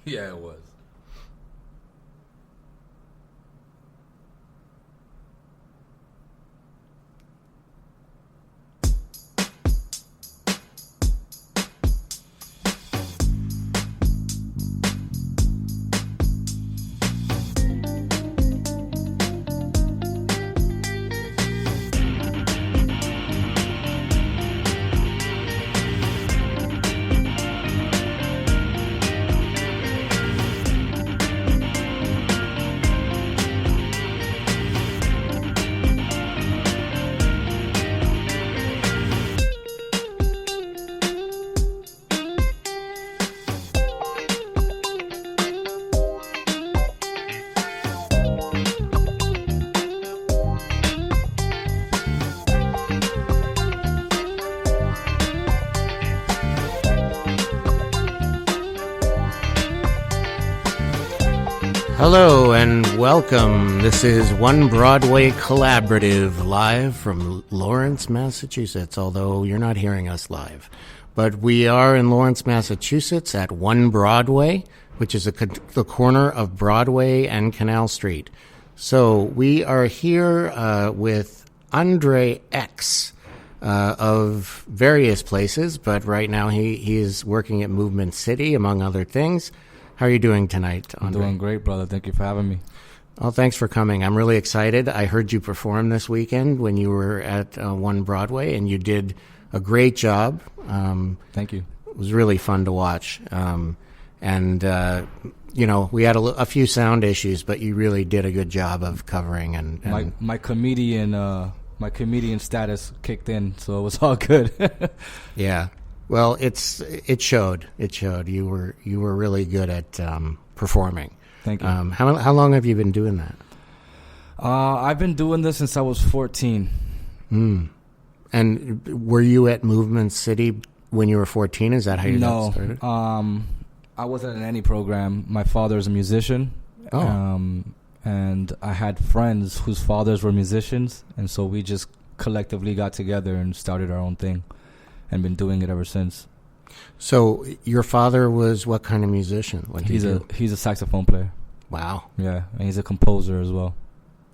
Yeah, it was. Hello and welcome. This is One Broadway Collaborative, live from Lawrence, Massachusetts, although you're not hearing us live. But we are in Lawrence, Massachusetts at One Broadway, which is the corner of Broadway and Canal Street. So we are here with Andre X of various places, but right now he is working at Movement City, among other things. How are you doing tonight, Andre? I'm doing great, brother. Thank you for having me. Oh, thanks for coming. I'm really excited. I heard you perform this weekend when you were at One Broadway, and you did a great job. Thank you. It was really fun to watch. You know, we had a few sound issues, but you really did a good job of covering. And my comedian status kicked in, so it was all good. Yeah. Well, it showed. It showed. You were really good at performing. Thank you. How long have you been doing that? I've been doing this since I was 14. And were you at Movement City when you were 14? Is that how you got started? No. I wasn't in any program. My father's a musician. Oh. And I had friends whose fathers were musicians, and so we just collectively got together and started our own thing. And been doing it ever since. So your father was what kind of musician? He's a saxophone player. Wow. Yeah, and he's a composer as well.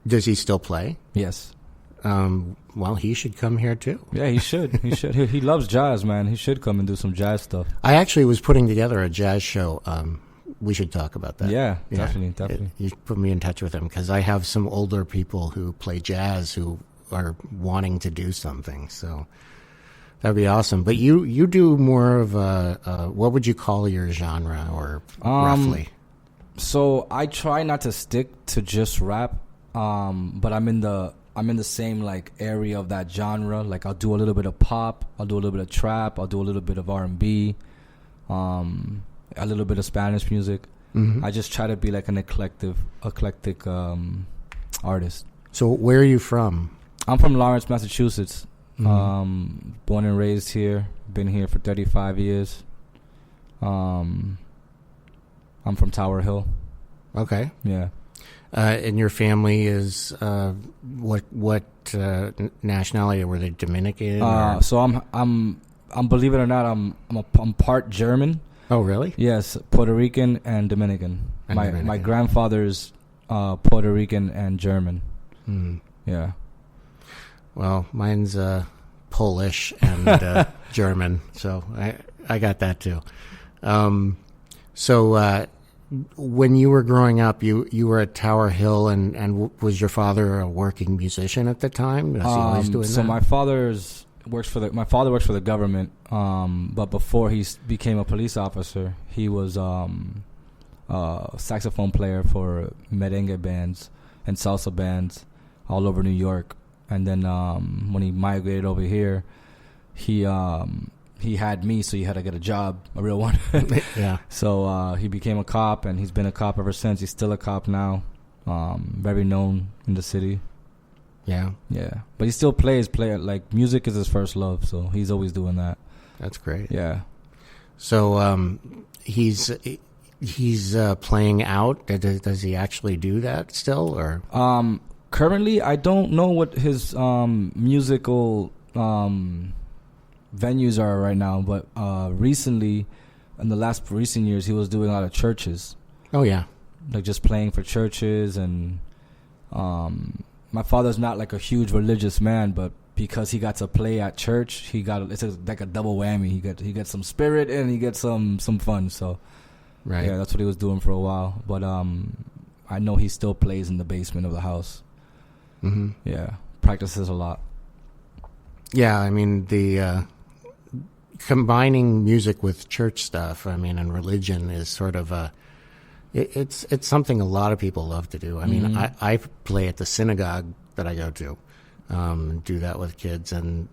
Does he still play? Yes. Well, he should come here too. Yeah, he should. He should. He loves jazz, man. He should come and do some jazz stuff. I actually was putting together a jazz show. We should talk about that. Yeah, definitely. You put me in touch with him because I have some older people who play jazz who are wanting to do something. So. That'd be awesome. But you do more of what would you call your genre, or roughly? So I try not to stick to just rap, but I'm in the same like area of that genre. Like I'll do a little bit of pop, I'll do a little bit of trap, I'll do a little bit of R&B, a little bit of Spanish music. Mm-hmm. I just try to be like an eclectic artist. So where are you from? I'm from Lawrence, Massachusetts. Mm-hmm. Born and raised here. Been here for 35 years. I'm from Tower Hill. Okay. Yeah. And your family is what nationality? Were they Dominican? So I'm believe it or not, I'm part German. Oh, really? Yes, Puerto Rican and Dominican. My grandfather's Puerto Rican and German. Mm. Yeah. Well, mine's Polish and German, so I got that too. So when you were growing up, you were at Tower Hill, and was your father a working musician at the time? Was he always doing that? So my father works for the government, but before he became a police officer, he was a saxophone player for merengue bands and salsa bands all over New York. And then when he migrated over here, he had me, so he had to get a job, a real one. Yeah. So he became a cop, and he's been a cop ever since. He's still a cop now, very known in the city. Yeah. Yeah. But he still plays. Like, music is his first love, so he's always doing that. That's great. Yeah. So he's playing out. Does he actually do that still, or? Currently, I don't know what his musical venues are right now, but recently in the last recent years, he was doing a lot of churches. Oh yeah, like just playing for churches. And my father's not like a huge religious man, but because he got to play at church, it's like a double whammy. He gets some spirit and he gets some fun. So right. Yeah, that's what he was doing for a while. But I know he still plays in the basement of the house. Mm-hmm. Yeah, practices a lot. Yeah, I mean the combining music with church stuff, I mean, and religion is sort of it's something a lot of people love to do. I mean, I play at the synagogue that I go to, do that with kids, and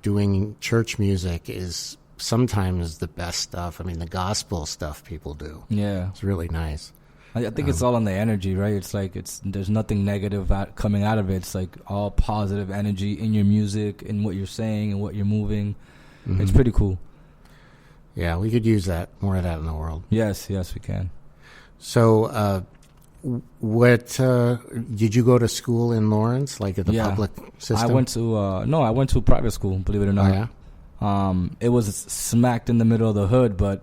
doing church music is sometimes the best stuff. I mean, the gospel stuff people do. Yeah, it's really nice. I think it's all on the energy, right? It's like there's nothing negative coming out of it. It's like all positive energy in your music, in what you're saying, and what you're moving. Mm-hmm. It's pretty cool. Yeah, we could use more of that in the world. Yes, we can. So, what did you go to school in Lawrence, like at the public system? I went to private school. Believe it or not. Oh, yeah? It was smacked in the middle of the hood, but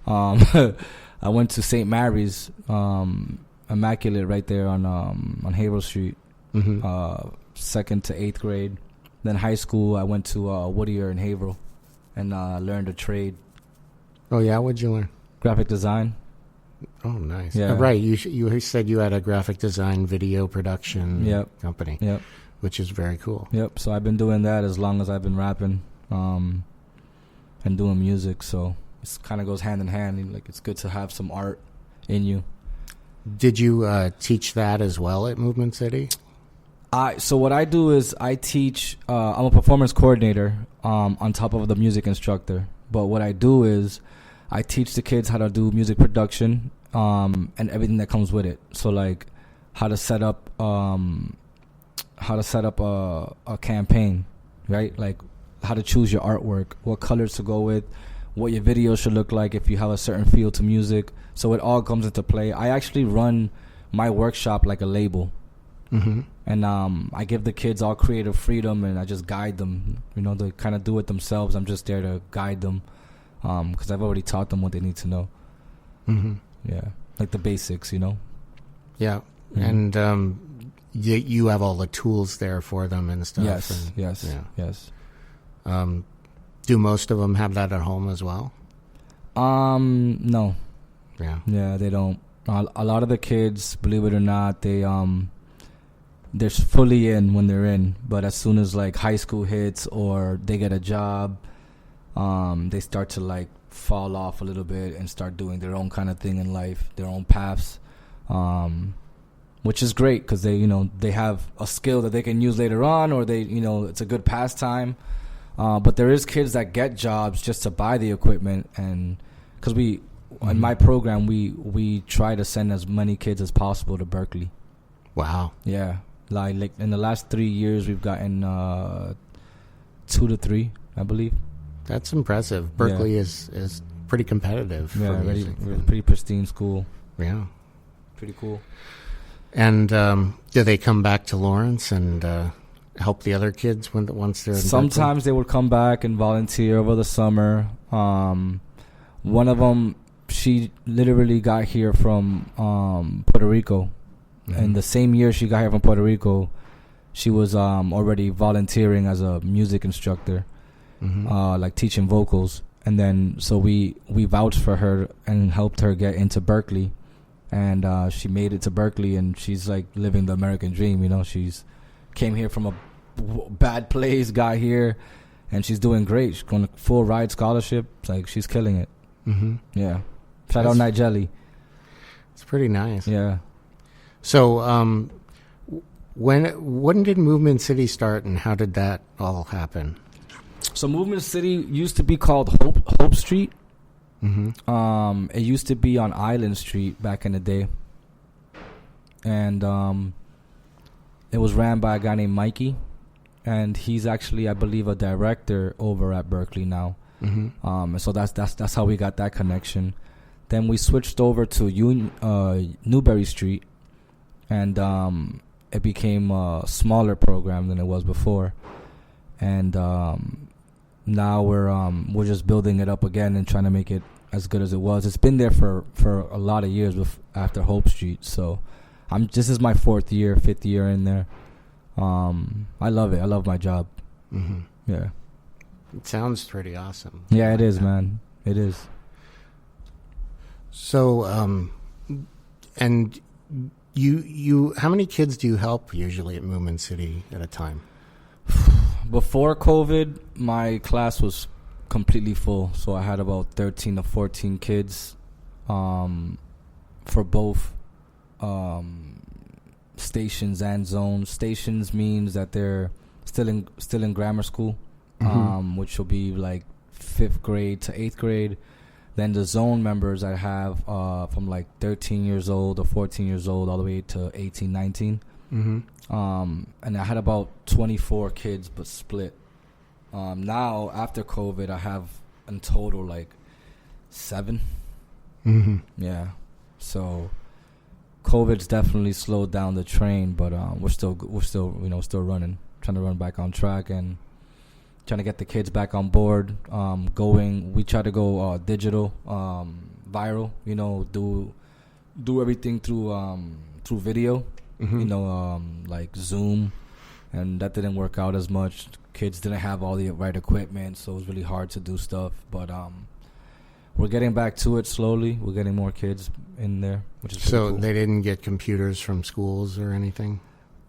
I went to St. Mary's, Immaculate, right there on Haverhill Street, 2nd to 8th grade. Then high school, I went to Whittier in Haverhill, and learned a trade. Oh yeah, what'd you learn? Graphic design. Oh, nice. Yeah. Right. You said you had a graphic design video production company. Yep. Which is very cool. Yep. So I've been doing that as long as I've been rapping, and doing music. So it kind of goes hand in hand. Like, it's good to have some art in you. Did you teach that as well at Movement City? So what I do is I teach. I'm a performance coordinator on top of the music instructor. But what I do is I teach the kids how to do music production and everything that comes with it. So like how to set up a campaign, right? Like how to choose your artwork, what colors to go with, what your video should look like if you have a certain feel to music. So it all comes into play. I actually run my workshop like a label. Mm-hmm. And I give the kids all creative freedom, and I just guide them. They kind of do it themselves. I'm just there to guide them because I've already taught them what they need to know. Mm-hmm. Yeah, like the basics, Yeah. Mm-hmm. And you have all the tools there for them and stuff. Yes. Do most of them have that at home as well? No. Yeah, they don't. A lot of the kids, believe it or not, they're fully in when they're in, but as soon as like high school hits or they get a job, they start to like fall off a little bit and start doing their own kind of thing in life, their own paths, which is great because they have a skill that they can use later on, or it's a good pastime. But there is kids that get jobs just to buy the equipment, and because in my program we try to send as many kids as possible to Berkeley. Wow. Yeah. Like in the last 3 years, we've gotten 2 to 3, I believe. That's impressive. Berkeley is pretty competitive. Yeah, for music. pretty pristine school. Yeah, pretty cool. And do they come back to Lawrence and help the other kids once they're in Sometimes Berkeley? They would come back and volunteer over the summer. One of them, she literally got here from Puerto Rico. Mm-hmm. And the same year she got here from Puerto Rico, she was already volunteering as a music instructor, like teaching vocals. And then so we vouched for her and helped her get into Berkeley. And she made it to Berkeley, and she's like living the American dream. She's came here from a bad place, got here, and she's doing great. She's going to full ride scholarship. Like, she's killing it. Mm-hmm. Yeah. Shout out Nigeli. It's pretty nice. Yeah. So, when did Movement City start, and how did that all happen? So Movement City used to be called Hope Street. Mm-hmm. It used to be on Island Street back in the day, and it was ran by a guy named Mikey, and he's actually, I believe, a director over at Berkeley now. Mm-hmm. And so that's how we got that connection. Then we switched over to Newberry Street. And it became a smaller program than it was before, and now we're just building it up again and trying to make it as good as it was. It's been there for a lot of years after Hope Street. So this is my 5th year in there. I love it. I love my job. Mm-hmm. Yeah. It sounds pretty awesome. Yeah, it is, man. It is. So, and you, how many kids do you help usually at Movement City at a time? Before COVID, my class was completely full, so I had about 13 to 14 kids, for both stations and zones. Stations means that they're still in grammar school, which will be like 5th grade to 8th grade. Then the zone members I have from like 13 years old or 14 years old all the way to 18, 19. And I had about 24 kids, but split. Now, after COVID, I have in total like 7. Yeah. So COVID's definitely slowed down the train, but we're still running, trying to run back on track and trying to get the kids back on board. We try to go digital, viral. Do everything through video. Like Zoom, and that didn't work out as much. Kids didn't have all the right equipment, so it was really hard to do stuff. But we're getting back to it slowly. We're getting more kids in there, which is so cool. They didn't get computers from schools or anything?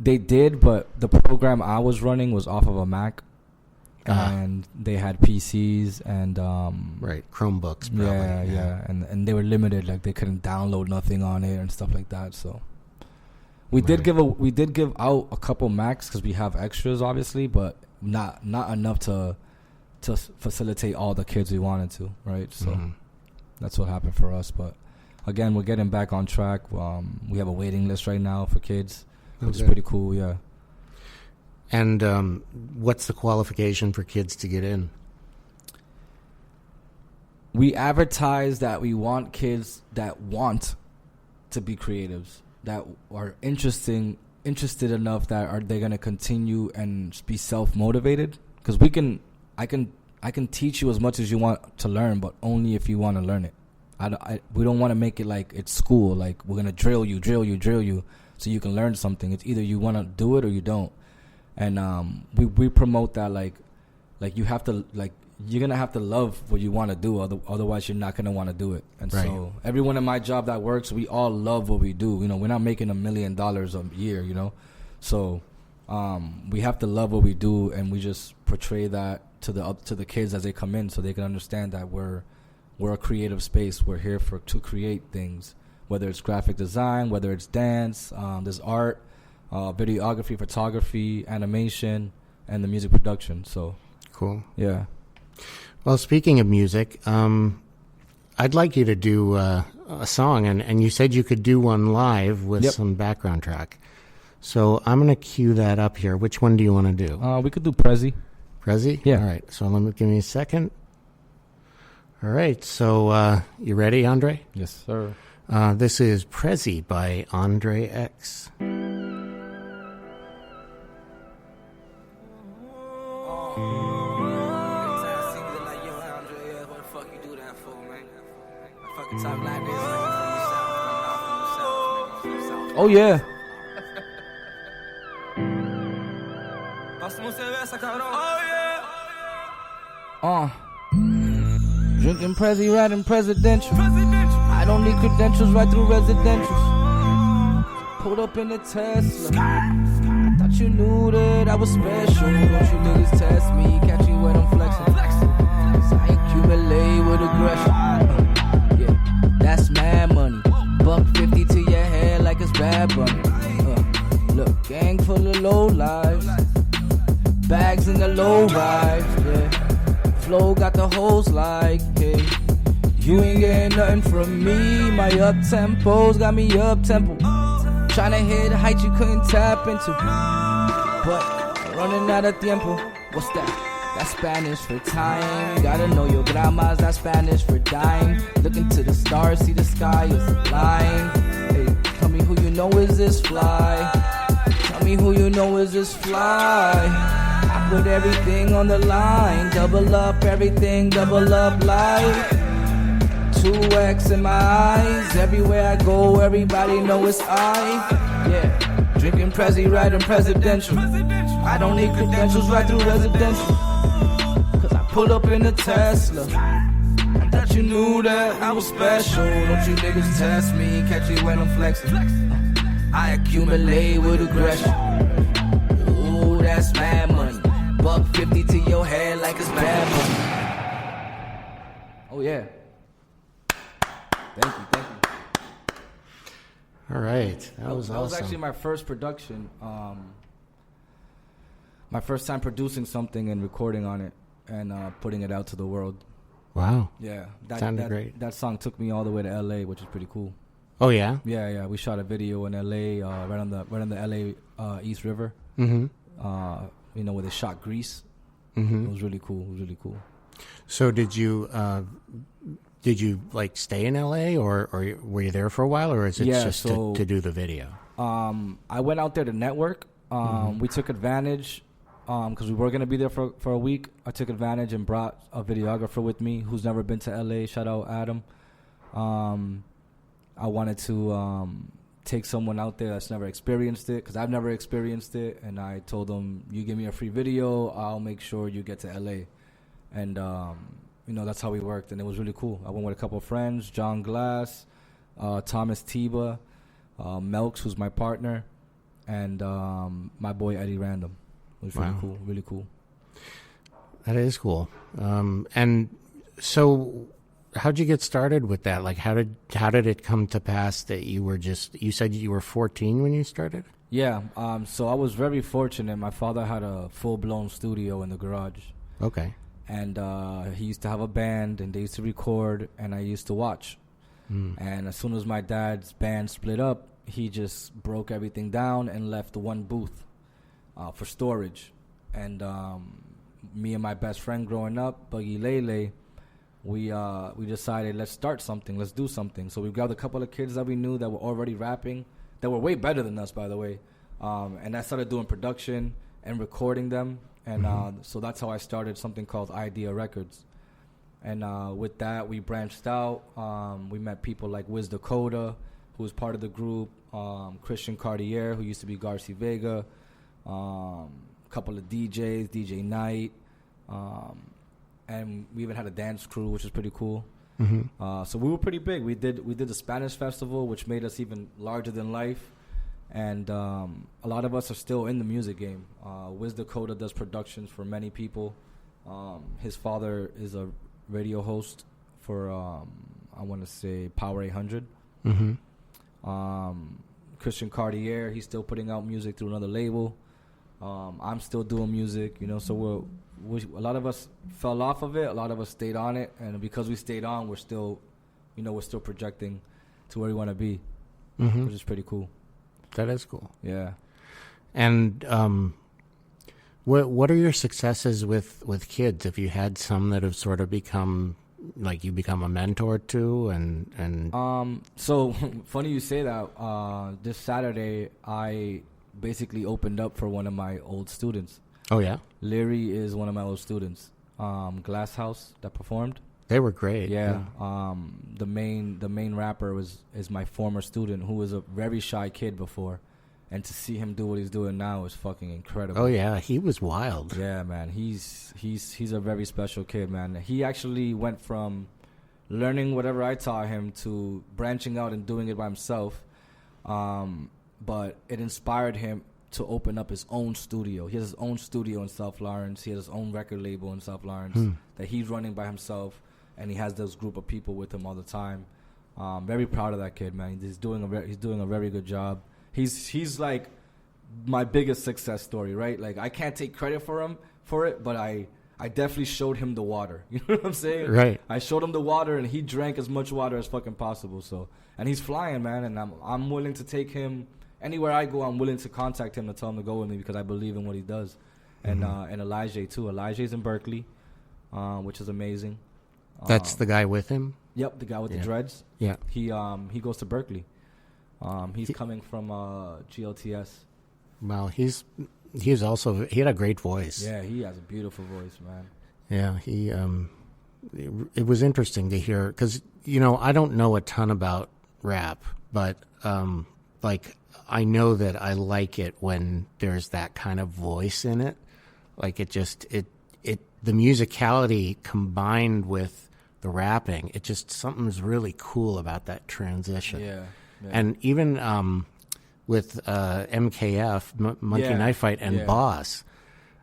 They did, but the program I was running was off of a Mac, and they had PCs and right, Chromebooks probably. Yeah, and they were limited, like they couldn't download nothing on it and stuff like that. So we did give out a couple Macs because we have extras, obviously, but not enough to facilitate all the kids we wanted to, right? So that's what happened for us. But again, we're getting back on track. We have a waiting list right now for kids, which is pretty cool. Yeah. And what's the qualification for kids to get in? We advertise that we want kids that want to be creatives, that are interested enough that they're going to continue and be self-motivated. Because I can teach you as much as you want to learn, but only if you want to learn it. We don't want to make it like it's school, like we're going to drill you so you can learn something. It's either you want to do it or you don't. And we promote that like you have to, like, you're going to have to love what you want to do, otherwise you're not going to want to do it. And right. So everyone in my job that works, we all love what we do. We're not making $1 million a year, So we have to love what we do, and we just portray that to the kids as they come in, so they can understand that we're a creative space. We're here to create things, whether it's graphic design, whether it's dance, there's art, videography, photography, animation, and the music production. So cool. Yeah. Well, speaking of music, I'd like you to do a song, and you said you could do one live with some background track. So I'm going to cue that up here. Which one do you want to do? We could do Prezi. Prezi? Yeah. All right. So give me a second. All right. So you ready, Andre? Yes, sir. This is Prezi by Andre X. Oh yeah. Drinking Prezi, riding presidential. I don't need credentials, right through residentials. Pulled up in the Tesla. I thought you knew that I was special. Don't you niggas test me, catch me when I'm flexing. So I accumulate with aggression. Yeah, that's mad money. $150 to your head like it's Bad Bunny. Look, gang full of low lives. Bags in the low rides, yeah. Flow got the hoes like, hey. You ain't getting nothing from me. My up tempos got me up tempo. Tryna hit heights you couldn't tap into. But running out of tiempo. What's that? That's Spanish for time. Gotta know your grandma's, that's Spanish for dying. Looking to the stars, see the sky is a line. Hey, tell me who you know is this fly. Tell me who you know is this fly. I put everything on the line. Double up everything, double up life. 2X in my eyes. Everywhere I go, everybody know it's I. Yeah, drinking Prezi, riding presidential. I don't need credentials, right through residential. Cause I pulled up in a Tesla. I thought you knew that I was special. Don't you niggas test me, catch you when I'm flexing. I accumulate with aggression. Ooh, that's mad money. $150 to your head like it's mad money. Oh yeah. Thank you. All right, that was awesome. That was actually my first production. My first time producing something and recording on it and putting it out to the world. Wow. Yeah, Sounded great. That song took me all the way to LA, which is pretty cool. Oh yeah. Yeah. We shot a video in LA, right on the LA East River. Mm-hmm. Where they shot Grease. Mm-hmm. It was really cool. So did you like stay in LA or were you there for a while, or is it just to do the video? I went out there to network. We took advantage because we were going to be there for a week. I took advantage and brought a videographer with me who's never been to LA. Shout out Adam. I wanted to take someone out there that's never experienced it, because I've never experienced it, and I told them, you give me a free video, I'll make sure you get to LA. And that's how we worked, and it was really cool. I went with a couple of friends, John Glass, Thomas Tiba, Melks, who's my partner, and my boy Eddie Random. It was really cool. That is cool. And so how'd you get started with that? Like, how did it come to pass that you said you were 14 when you started? Yeah, so I was very fortunate. My father had a full-blown studio in the garage. Okay. And he used to have a band, and they used to record, and I used to watch. And as soon as my dad's band split up, he just broke everything down and left one booth for storage. And me and my best friend growing up, Buggy Lele, we decided, let's start something, let's do something. So we grabbed a couple of kids that we knew that were already rapping, that were way better than us, by the way. And I started doing production and recording them. And so that's how I started something called Idea Records. And with that, we branched out. We met people like Wiz Dakota, who was part of the group, Christian Cartier, who used to be Garcia Vega, a couple of DJs, DJ Knight, and we even had a dance crew, which is pretty cool. So we were pretty big. We did the Spanish Festival, which made us even larger than life. And a lot of us are still in the music game. Wiz Dakota does productions for many people. His father is a radio host for, I want to say, Power 800. Christian Cartier, he's still putting out music through another label. I'm still doing music, so a lot of us fell off of it. A lot of us stayed on it. And because we stayed on, we're still projecting to where we want to be, which is pretty cool. That is cool. Yeah. And what are your successes with kids? Have you had some that have sort of become like you become a mentor to? And so funny you say that. This Saturday, I basically opened up for one of my old students. Oh yeah, Leary is one of my old students. Glass House that performed. They were great. Yeah. The main rapper is my former student, who was a very shy kid before, and to see him do what he's doing now is fucking incredible. Oh yeah, he was wild. Yeah, man. He's a very special kid, man. He actually went from learning whatever I taught him to branching out and doing it by himself. But it inspired him to open up his own studio. He has his own studio in South Lawrence. He has his own record label in South Lawrence that he's running by himself, and he has this group of people with him all the time. Very proud of that kid, man. He's doing a very good job. He's like my biggest success story, right? Like, I can't take credit for it, but I definitely showed him the water. You know what I'm saying? Right. I showed him the water, and he drank as much water as fucking possible. So, and he's flying, man, and I'm willing to take him anywhere I go. I'm willing to contact him to tell him to go with me because I believe in what he does. And Elijah too. Elijah's in Berkeley, which is amazing. That's the guy with him? Yep, the guy with the dreads. Yeah. He goes to Berkeley. He's coming from GLTS. Well, he had a great voice. Yeah, he has a beautiful voice, man. Yeah, it was interesting to hear because I don't know a ton about rap, but like I know that I like it when there's that kind of voice in it. Like it the musicality combined with the rapping, it just something's really cool about that transition. Yeah. And even with MKF, Monkey Knife Fight, and Boss,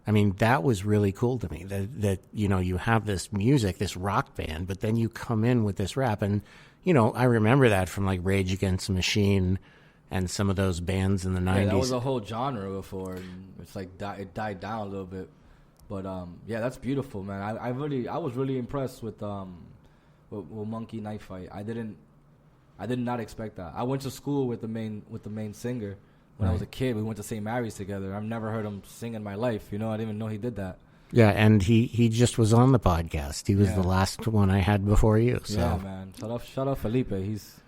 I mean, that was really cool to me. That you have this music, this rock band, but then you come in with this rap, and I remember that from like Rage Against the Machine and some of those bands in the 90s. That was a whole genre before, and it's like it died down a little bit. But that's beautiful, man. I was really impressed with Monkey Knife Fight. I did not expect that. I went to school with the main singer when I was a kid. We went to St. Mary's together. I've never heard him sing in my life. I didn't even know he did that. Yeah, and he just was on the podcast. He was the last one I had before you. So. Yeah, man. Shout out Felipe. He's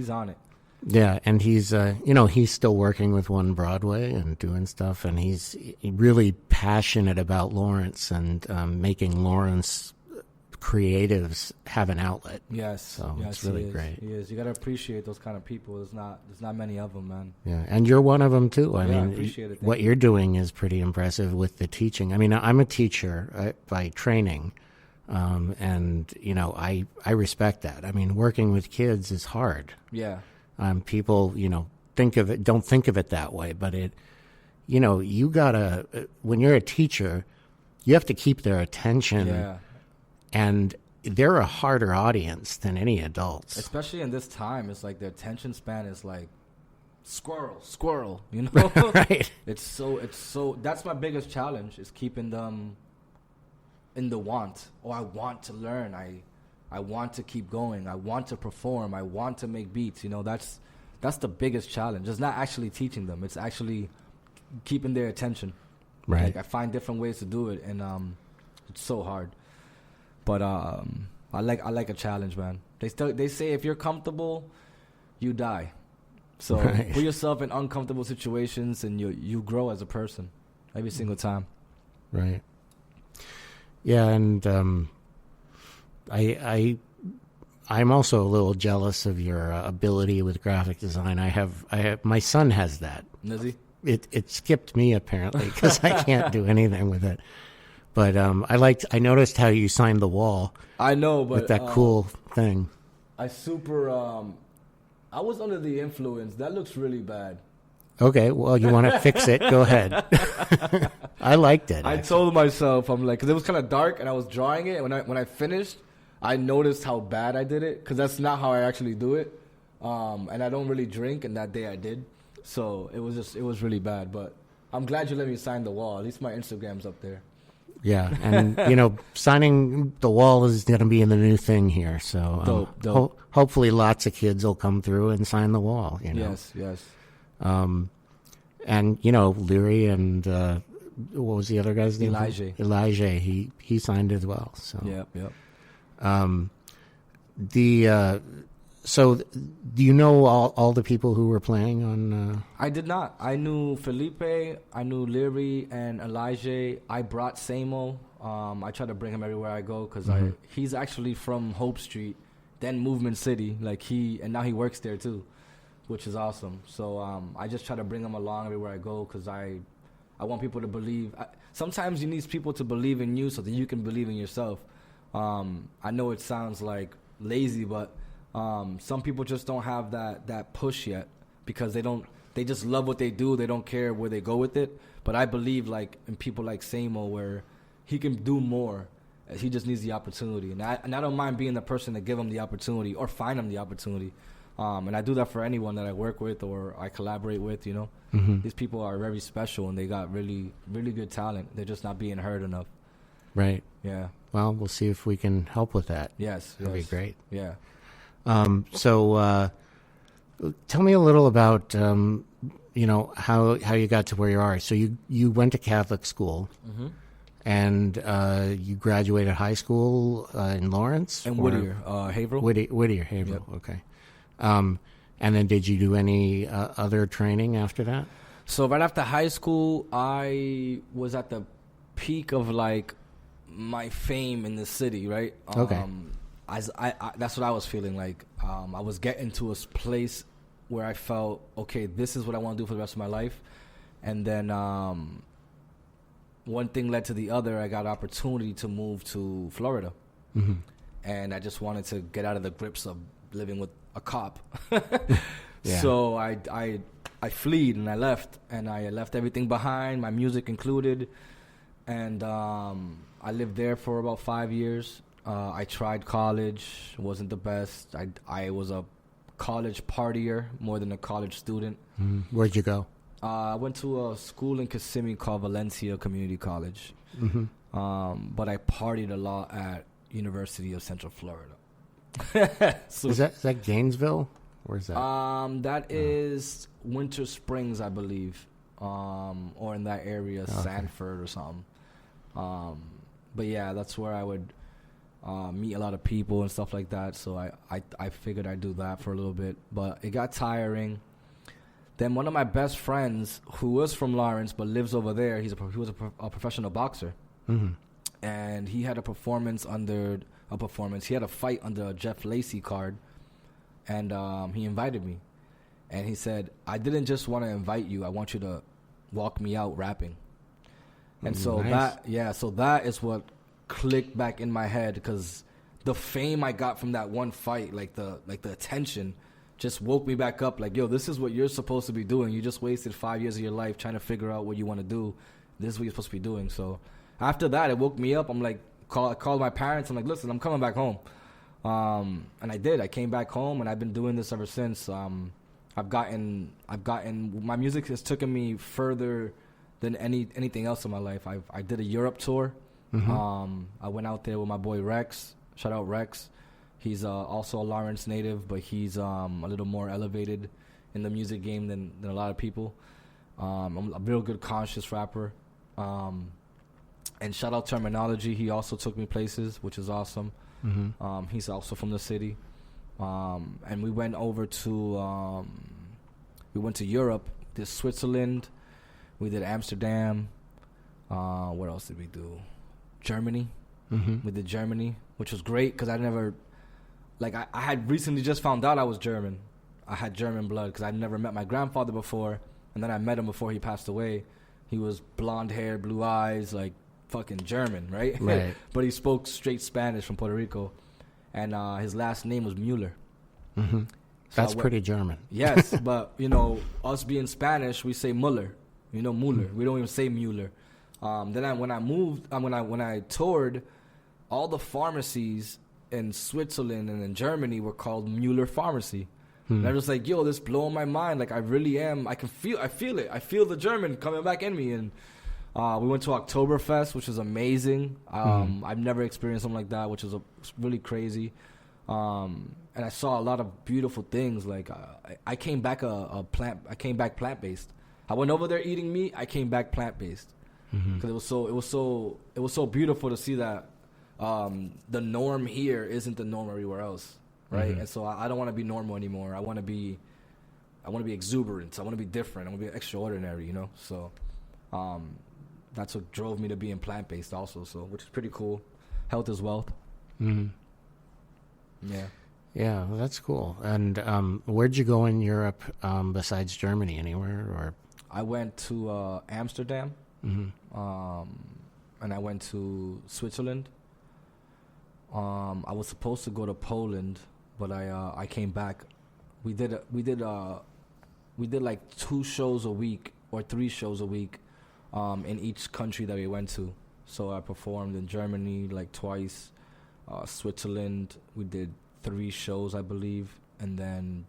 on it. Yeah, and he's he's still working with One Broadway and doing stuff, and he's really passionate about Lawrence and making Lawrence creatives have an outlet. Yes, so it's really great. He is. You got to appreciate those kind of people. There's not many of them, man. Yeah, and you're one of them too. I mean, I appreciate it. What you're doing is pretty impressive with the teaching. I mean, I'm a teacher by training, and I respect that. I mean, working with kids is hard. Yeah. People, don't think of it that way, but you gotta, when you're a teacher, you have to keep their attention. Yeah. And they're a harder audience than any adults. Especially in this time, it's like their attention span is like squirrel, Right. It's so, that's my biggest challenge, is keeping them in the want. I want to learn. I want to keep going. I want to perform. I want to make beats. That's the biggest challenge. It's not actually teaching them. It's actually keeping their attention. Right. Like I find different ways to do it, and it's so hard. But I like a challenge, man. They say if you're comfortable, you die. So put yourself in uncomfortable situations, and you grow as a person every single time. Right. Yeah, and I'm also a little jealous of your ability with graphic design. I have my son has that. Does he? It skipped me apparently because I can't do anything with it. But I noticed how you signed the wall. I know, but with that cool thing. I was under the influence. That looks really bad. Okay, well, you want to fix it? Go ahead. I liked it. I told myself, I'm like, because it was kind of dark, and I was drawing it. When I finished, I noticed how bad I did it, because that's not how I actually do it. And I don't really drink, and that day I did. So it was really bad. But I'm glad you let me sign the wall. At least my Instagram's up there. Yeah, and signing the wall is going to be the new thing here. So dope. Hopefully, lots of kids will come through and sign the wall. Yes. And Leary and what was the other guy's name? Elijah. He signed as well. So yep. So do you know all the people who were playing on? I did not. I knew Felipe, I knew Leary and Elijah. I brought Samo. I try to bring him everywhere I go because he's actually from Hope Street, then Movement City. And now he works there too, which is awesome. So I just try to bring him along everywhere I go because I want people to believe. Sometimes you need people to believe in you so that you can believe in yourself. I know it sounds like lazy, but some people just don't have that push yet because they just love what they do. They don't care where they go with it. But I believe in people like Samo where he can do more. He just needs the opportunity. And I don't mind being the person to give him the opportunity or find him the opportunity. And I do that for anyone that I work with or I collaborate with, These people are very special and they got really, really good talent. They're just not being heard enough. Right. Yeah. Well, we'll see if we can help with that. Yes. That'd be great. Yeah. So tell me a little about, how you got to where you are. So you went to Catholic school and you graduated high school in Lawrence? In Whittier, Haverhill. Whittier, Haverhill, yep. Okay. And then did you do any other training after that? So right after high school, I was at the peak of my fame in the city, right? Okay. I that's what I was feeling like. I was getting to a place where I felt, okay, this is what I want to do for the rest of my life. And then one thing led to the other. I got an opportunity to move to Florida. Mm-hmm. And I just wanted to get out of the grips of living with a cop. Yeah. So I fled and I left. And I left everything behind, my music included. And I lived there for about 5 years. I tried college. Wasn't the best. I was a college partier more than a college student. Mm-hmm. Where'd you go? I went to a school in Kissimmee called Valencia Community College. Mm-hmm. But I partied a lot at University of Central Florida. So, is that Gainesville? Where's that? that is Winter Springs, I believe, or in that area, Sanford or something. But yeah, that's where I would meet a lot of people and stuff like that. So I figured I'd do that for a little bit, but it got tiring. Then one of my best friends, who was from Lawrence but lives over there, he was a professional boxer. Mm-hmm. And he had a He had a fight under a Jeff Lacey card, and he invited me, and he said, "I didn't just want to invite you. I want you to walk me out rapping." And so nice. that is what clicked back in my head, because the fame I got from that one fight, like the attention, just woke me back up. Like, yo, this is what you're supposed to be doing. You just wasted 5 years of your life trying to figure out what you want to do. This is what you're supposed to be doing. So after that, it woke me up. I'm like, I called my parents. I'm like, listen, I'm coming back home. And I did. I came back home, and I've been doing this ever since. I've gotten my music has taken me further than anything else in my life. I did a Europe tour. Mm-hmm. I went out there with my boy Rex. Shout out Rex. He's also a Lawrence native, but he's a little more elevated in the music game than a lot of people. I'm a real good conscious rapper. And shout out Terminology. He also took me places, which is awesome. Mm-hmm. He's also from the city. And we went over to Europe. Did Switzerland. We did Amsterdam. What else did we do? Germany. Mm-hmm. We did Germany, which was great because I never, I had recently just found out I was German. I had German blood because I'd never met my grandfather before, and then I met him before he passed away. He was blonde hair, blue eyes, like fucking German, right? Right. But he spoke straight Spanish from Puerto Rico, and his last name was Mueller. Mm-hmm. So That's pretty German. Yes, but us being Spanish, we say Mueller. Mueller. Mm-hmm. We don't even say Mueller. Then when I toured, all the pharmacies in Switzerland and in Germany were called Mueller Pharmacy. And I was like, yo, this blowing my mind. Like, I really am. I feel it. I feel the German coming back in me. And we went to Oktoberfest, which was amazing. I've never experienced something like that, which was really crazy. And I saw a lot of beautiful things. Like, I came back plant-based. I went over there eating meat. I came back plant-based. Because it was so beautiful to see that the norm here isn't the norm everywhere else, right? Mm-hmm. And so I don't want to be normal anymore. I want to be exuberant. I want to be different. I want to be extraordinary, So that's what drove me to being plant-based also. So, which is pretty cool. Health is wealth. Mm-hmm. Yeah. Yeah, well, that's cool. And where'd you go in Europe besides Germany? Anywhere or? I went to Amsterdam. Mm-hmm. And I went to Switzerland. I was supposed to go to Poland, but I came back. We did like 2 shows a week or 3 shows a week, in each country that we went to. So I performed in Germany like twice, Switzerland we did 3 shows I believe, and then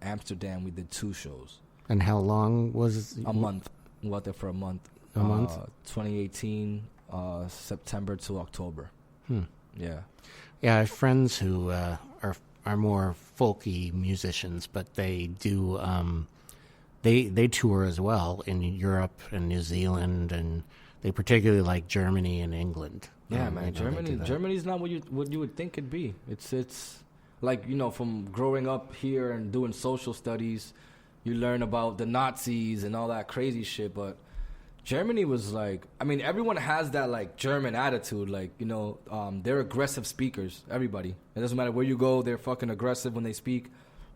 Amsterdam we did 2 shows. And how long was a month? We were out there for a month. 2018, September to October. Yeah. Yeah, I have friends who are more folky musicians, but they do they tour as well in Europe and New Zealand, and they particularly like Germany and England. Yeah, man, Germany's not what you would think it'd be. It's like, from growing up here and doing social studies, you learn about the Nazis and all that crazy shit, but Germany was like, I mean, everyone has that like German attitude, like, you know, they're aggressive speakers. Everybody, it doesn't matter where you go, they're fucking aggressive when they speak.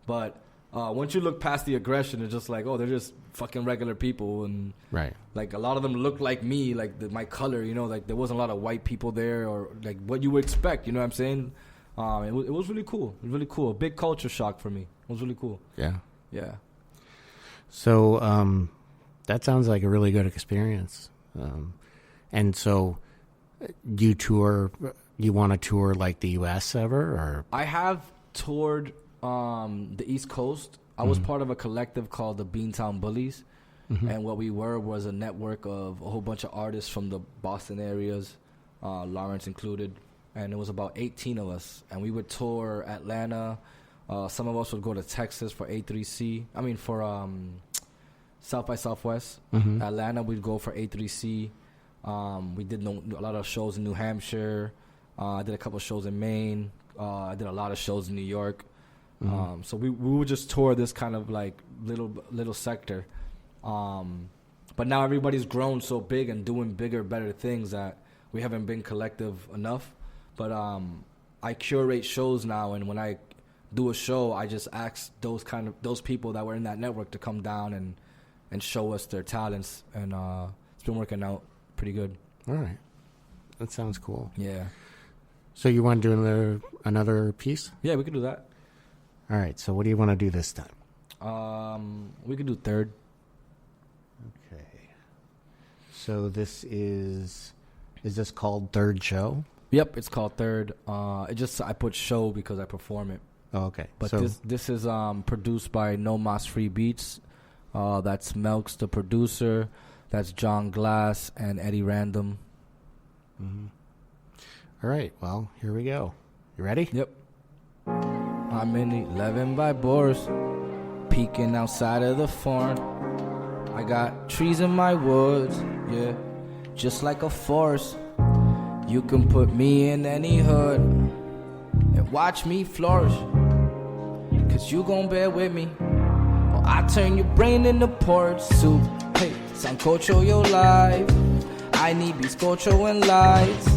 But once you look past the aggression, it's just like, oh, they're just fucking regular people, and Right. like a lot of them look like me, like my color, you know, like there wasn't a lot of white people there, or like what you would expect, you know what I'm saying? It was really cool. It was really cool. A big culture shock for me. It was really cool. Yeah. Yeah. So that sounds like a really good experience. And so you want to tour like the U.S. ever? Or I have toured the East Coast. I was part of a collective called the Beantown Bullies. And what we were was a network of a whole bunch of artists from the Boston areas, Lawrence included. And it was about 18 of us. And we would tour Atlanta. Some of us would go to Texas for A3C. I mean, for South by Southwest. Atlanta, we'd go for A3C. We did a lot of shows in New Hampshire. I did a couple of shows in Maine. I did a lot of shows in New York. So we would just tour this kind of like little sector. But now everybody's grown so big and doing bigger, better things that we haven't been collective enough. But I curate shows now, and when I do a show, I just ask those people that were in that network to come down and show us their talents, and it's been working out pretty good. all right, that sounds cool. Yeah. So you want to do another piece? Yeah, we could do that. All right. So what do you want to do this time? We could do third. Okay. So this is this called Third Show? Yep, it's called Third. I put show because I perform it. Oh, okay. But so, this is produced by No Mas Free Beats. That's Melks, the producer. That's John Glass and Eddie Random. all right. Well, here we go. You ready? Yep. I'm in 11 by Boris, peeking outside of the farm. I got trees in my woods, yeah, just like a forest. You can put me in any hood and watch me flourish, 'cause you gon' bear with me, or I turn your brain into porridge soup. Hey, sancocho your life, I need bizcocho and lights,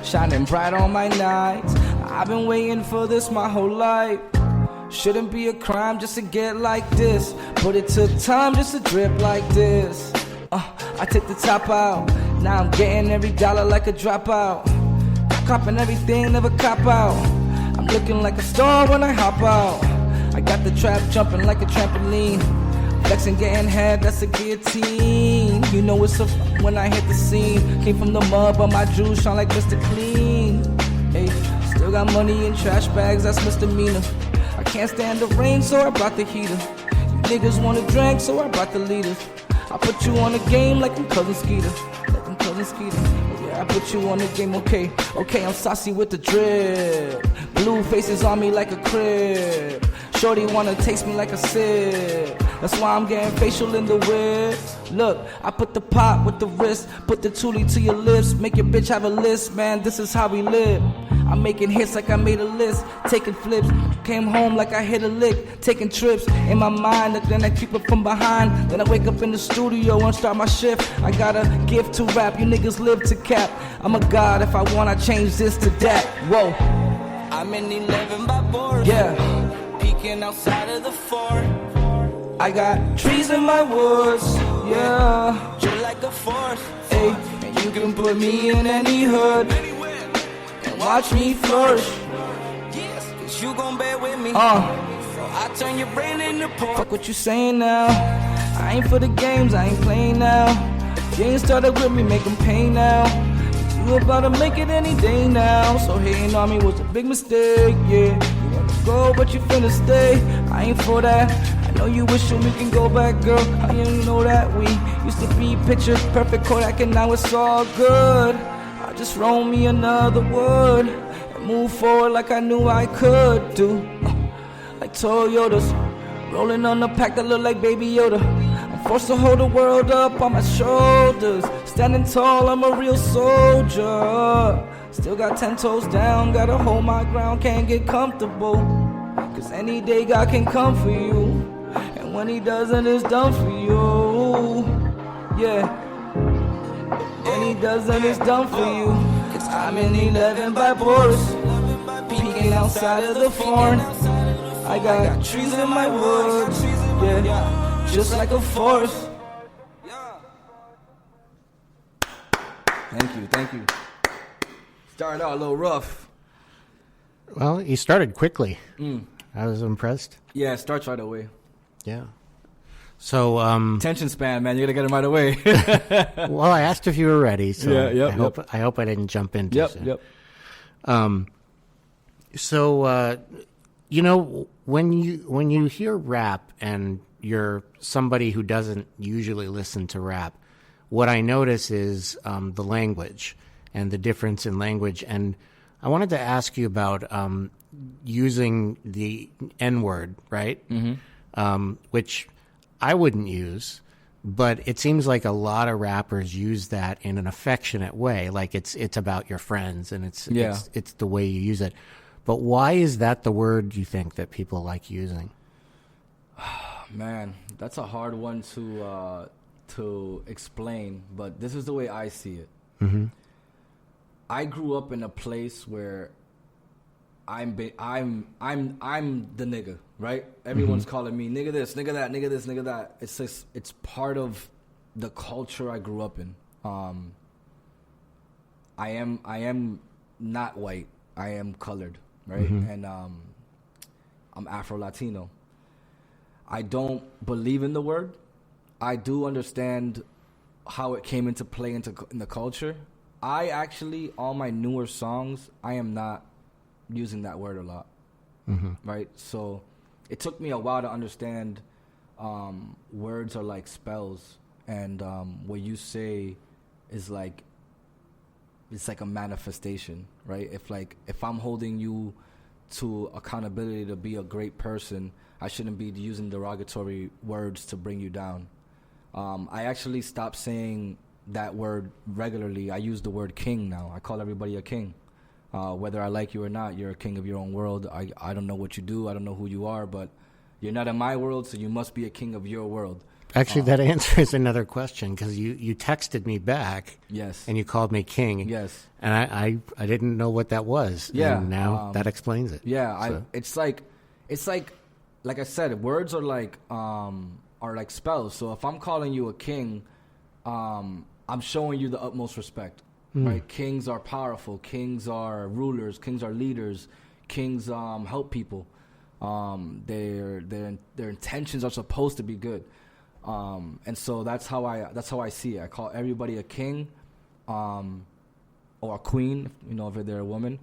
shining bright on my nights. I've been waiting for this my whole life. Shouldn't be a crime just to get like this, but it took time just to drip like this. I take the top out, now I'm getting every dollar like a dropout. Copping everything, never cop out. I'm looking like a star when I hop out. I got the trap jumping like a trampoline, flexing, getting head, that's a guillotine. You know it's a when I hit the scene. Came from the mud, but my jewels shine like Mr. Clean. Hey, still got money in trash bags, that's misdemeanor. I can't stand the rain, so I brought the heater. You niggas wanna drink, so I brought the leaders. I put you on a game like I'm Cousin Skeeter. Like I'm Cousin Skeeter. Yeah, I put you on the game, okay. Okay, I'm saucy with the drip. Blue faces on me like a crib. Shorty wanna taste me like a sip. That's why I'm getting facial in the whip. Look, I put the pot with the wrist. Put the toolie to your lips. Make your bitch have a list, man, this is how we live. I'm making hits like I made a list, taking flips. Came home like I hit a lick, taking trips in my mind. Then I keep it from behind. Then I wake up in the studio and start my shift. I got a gift to rap, you niggas live to cap. I'm a god, if I want I change this to that. Whoa. I'm in 11 by board. Yeah. Peeking outside of the fort. I got trees in my woods. Yeah. Just like a forest. Hey, and you can put me in any hood. Watch me flourish. Yes, 'cause you gon' bear with me. So I turn your brain into porn. Fuck what you saying now. I ain't for the games, I ain't playing now. If you ain't started with me, make them pay now. You about to make it any day now. So hating on me was a big mistake, yeah. You wanna go, but you finna stay. I ain't for that. I know you wishing we can go back, girl. I didn't know that we used to be picture perfect Kodak, and now it's all good. Just roll me another wood and move forward like I knew I could do. Like Toyotas, rolling on a pack that look like Baby Yoda. I'm forced to hold the world up on my shoulders. Standing tall, I'm a real soldier. Still got 10 toes down, gotta hold my ground, can't get comfortable. 'Cause any day God can come for you, and when he doesn't, it's done for you. Yeah. And he does and it's done for you. Cause I'm in 11 by Boris, peeking outside of the farm. I got trees in my woods, yeah, just like a forest. Thank you. Started out a little rough. Well, you started quickly. I was impressed. Yeah, it starts right away. Yeah. So, attention span, man. You gotta get them right away. well, I asked if you were ready, so yeah, I hope I didn't jump in too soon. So, you know, when you hear rap and you're somebody who doesn't usually listen to rap, what I notice is the language and the difference in language. And I wanted to ask you about using the N-word, right? Mm-hmm. Which I wouldn't use, but it seems like a lot of rappers use that in an affectionate way, like it's about your friends and it's the way you use it. But why is that the word you think that people like using? Man, that's a hard one to explain, but this is the way I see it. Mm-hmm. I grew up in a place where I'm the nigga, right? Everyone's calling me nigga this, nigga that, nigga this, nigga that. It's part of the culture I grew up in. I am not white. I am colored, right? Mm-hmm. And I'm Afro-Latino. I don't believe in the word. I do understand how it came into play in the culture. I actually, all my newer songs, I am not using that word a lot, right? So it took me a while to understand words are like spells, and what you say is like, it's like a manifestation, right? If I'm holding you to accountability to be a great person, I shouldn't be using derogatory words to bring you down. I actually stopped saying that word regularly. I use the word king now. I call everybody a king. Whether I like you or not, you're a king of your own world. I don't know what you do. I don't know who you are, but you're not in my world, so you must be a king of your world. Actually, that answers another question, because you texted me back. Yes. And you called me king. Yes. And I didn't know what that was. Yeah. And now that explains it. Yeah. So. It's like I said, words are like spells. So if I'm calling you a king, I'm showing you the utmost respect, right? Kings are powerful. Kings are rulers. Kings are leaders. Kings help people. Their intentions are supposed to be good, and so that's how I see it. I call everybody a king, or a queen, if they're a woman,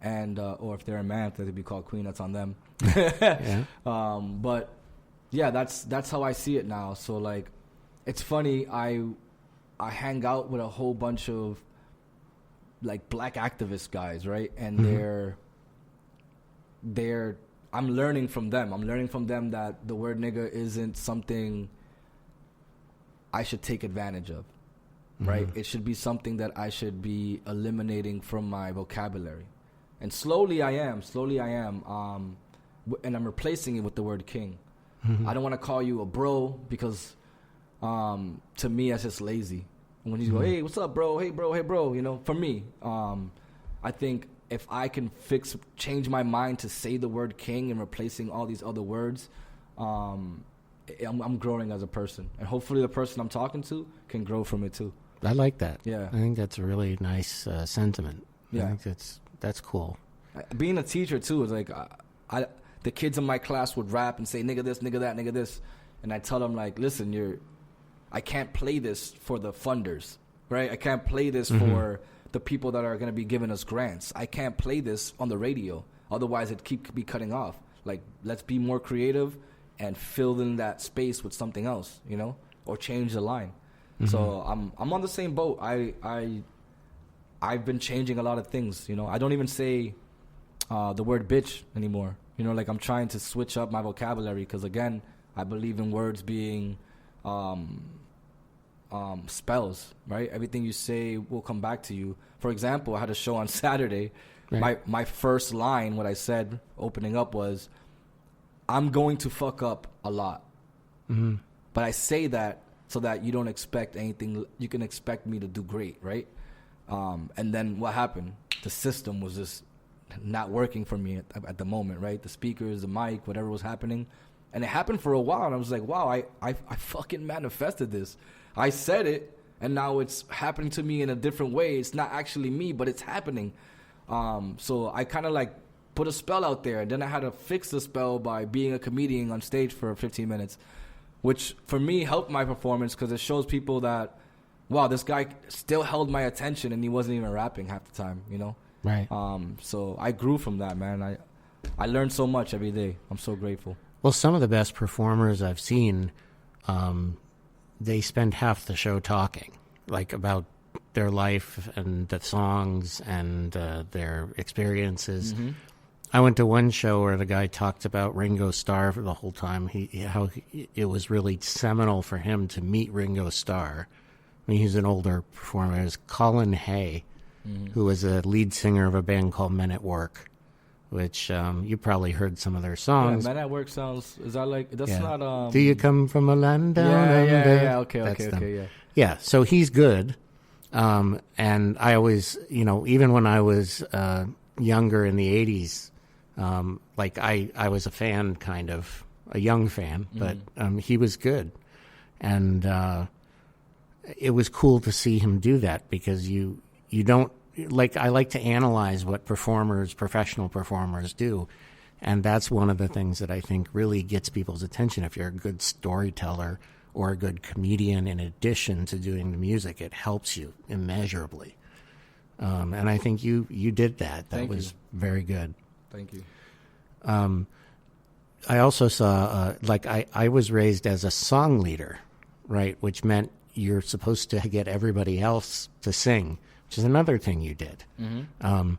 and or if they're a man, if they be called queen, that's on them. Yeah. But yeah, that's how I see it now. So like, it's funny. I hang out with a whole bunch of like black activist guys, right? And I'm learning from them. I'm learning from them that the word nigga isn't something I should take advantage of, right? It should be something that I should be eliminating from my vocabulary. And slowly I am. And I'm replacing it with the word king. I don't want to call you a bro because to me that's just lazy. When you go, hey, what's up, bro? Hey, bro. For me, I think if I can change my mind to say the word king and replacing all these other words, I'm growing as a person. And hopefully the person I'm talking to can grow from it too. I like that. Yeah. I think that's a really nice sentiment. Yeah. I think that's cool. Being a teacher too is like, the kids in my class would rap and say, nigga this, nigga that, nigga this. And I tell them like, listen, I can't play this for the funders, right? I can't play this for the people that are going to be giving us grants. I can't play this on the radio. Otherwise, it keep be cutting off. Like, let's be more creative and fill in that space with something else, or change the line. So I'm on the same boat. I've been changing a lot of things, I don't even say the word bitch anymore. Like I'm trying to switch up my vocabulary because, again, I believe in words being spells, right? Everything you say will come back to you. For example, I had a show on Saturday. Right. My first line, what I said opening up was, I'm going to fuck up a lot. But I say that so that you don't expect anything. You can expect me to do great, right? And then what happened? The system was just not working for me at the moment, right? The speakers, the mic, whatever was happening. And it happened for a while, and I was like, wow, I fucking manifested this. I said it, and now it's happening to me in a different way. It's not actually me, but it's happening. So I kind of like put a spell out there, and then I had to fix the spell by being a comedian on stage for 15 minutes, which for me helped my performance because it shows people that, wow, this guy still held my attention, and he wasn't even rapping half the time, you know? Right. So I grew from that, man. I learned so much every day. I'm so grateful. Well, some of the best performers I've seen, they spend half the show talking, like about their life and the songs and their experiences. Mm-hmm. I went to one show where the guy talked about Ringo Starr for the whole time. It was really seminal for him to meet Ringo Starr. I mean, he's an older performer. It was Colin Hay, who was a lead singer of a band called Men at Work, which you probably heard some of their songs. Yeah, Men at Work sounds, is that like, that's not... Do you come from a land down under? Yeah, okay, yeah. Yeah, so he's good. And I always, even when I was younger in the 80s, like I was a fan, kind of, a young fan, but he was good. And it was cool to see him do that because you don't, like, I like to analyze what professional performers do. And that's one of the things that I think really gets people's attention. If you're a good storyteller or a good comedian, in addition to doing the music, it helps you immeasurably. And I think you did that. That was very good. Thank you. I also saw, I was raised as a song leader, right? Which meant you're supposed to get everybody else to sing, which is another thing you did. Mm-hmm.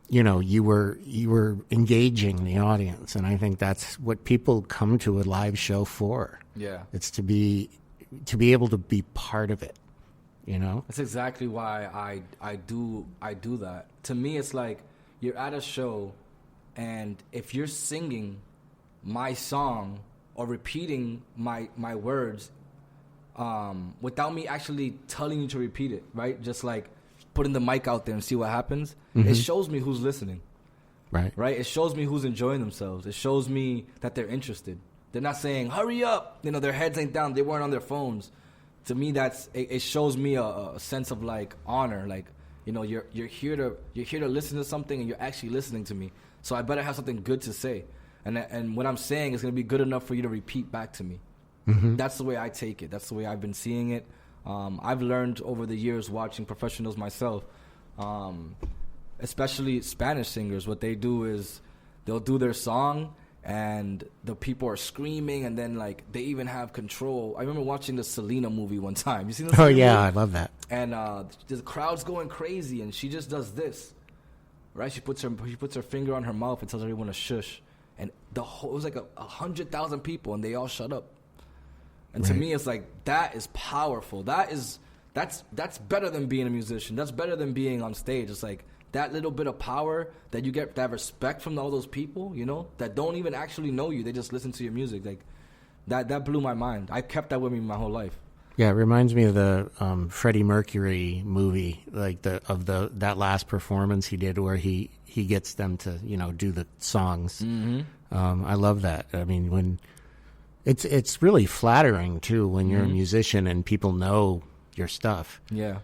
You were engaging the audience, and I think that's what people come to a live show for. Yeah, it's to be able to be part of it. That's exactly why I do that. To me, it's like you're at a show, and if you're singing my song or repeating my words, without me actually telling you to repeat it, right? Just like putting the mic out there and see what happens. Mm-hmm. It shows me who's listening. Right. It shows me who's enjoying themselves. It shows me that they're interested. They're not saying, hurry up. Their heads ain't down. They weren't on their phones. To me, it shows me a sense of like honor. Like, you're here to listen to something, and you're actually listening to me. So I better have something good to say. And what I'm saying is going to be good enough for you to repeat back to me. Mm-hmm. That's the way I take it. That's the way I've been seeing it. I've learned over the years watching professionals myself, especially Spanish singers. What they do is they'll do their song, and the people are screaming, and then like they even have control. I remember watching the Selena movie one time. You seen this? Oh yeah, movie? I love that. And the crowd's going crazy, and she just does this, right? She puts her finger on her mouth and tells everyone to shush, and it was like 100,000 people, and they all shut up. And to me, it's like, that is powerful. That's better than being a musician. That's better than being on stage. It's like that little bit of power that you get, that respect from all those people, that don't even actually know you. They just listen to your music. Like that blew my mind. I kept that with me my whole life. Yeah, it reminds me of the Freddie Mercury movie, like that last performance he did where he gets them to do the songs. Mm-hmm. I love that. I mean, when it's really flattering too when you're a musician and people know your stuff. Yeah.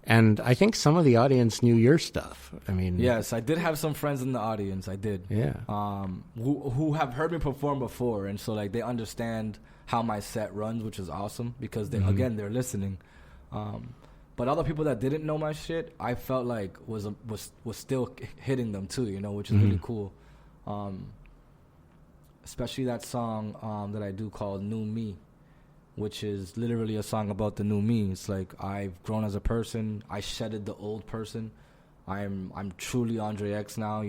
And I think some of the audience knew your stuff. I mean, yes, I did have some friends in the audience. I did. Yeah. Who have heard me perform before, and so like they understand how my set runs, which is awesome because again they're listening. But other people that didn't know my shit, I felt like was still hitting them too, which is really cool. Especially that song that I do called New Me, which is literally a song about the new me. It's like I've grown as a person. I shedded the old person. I'm truly Andre X now,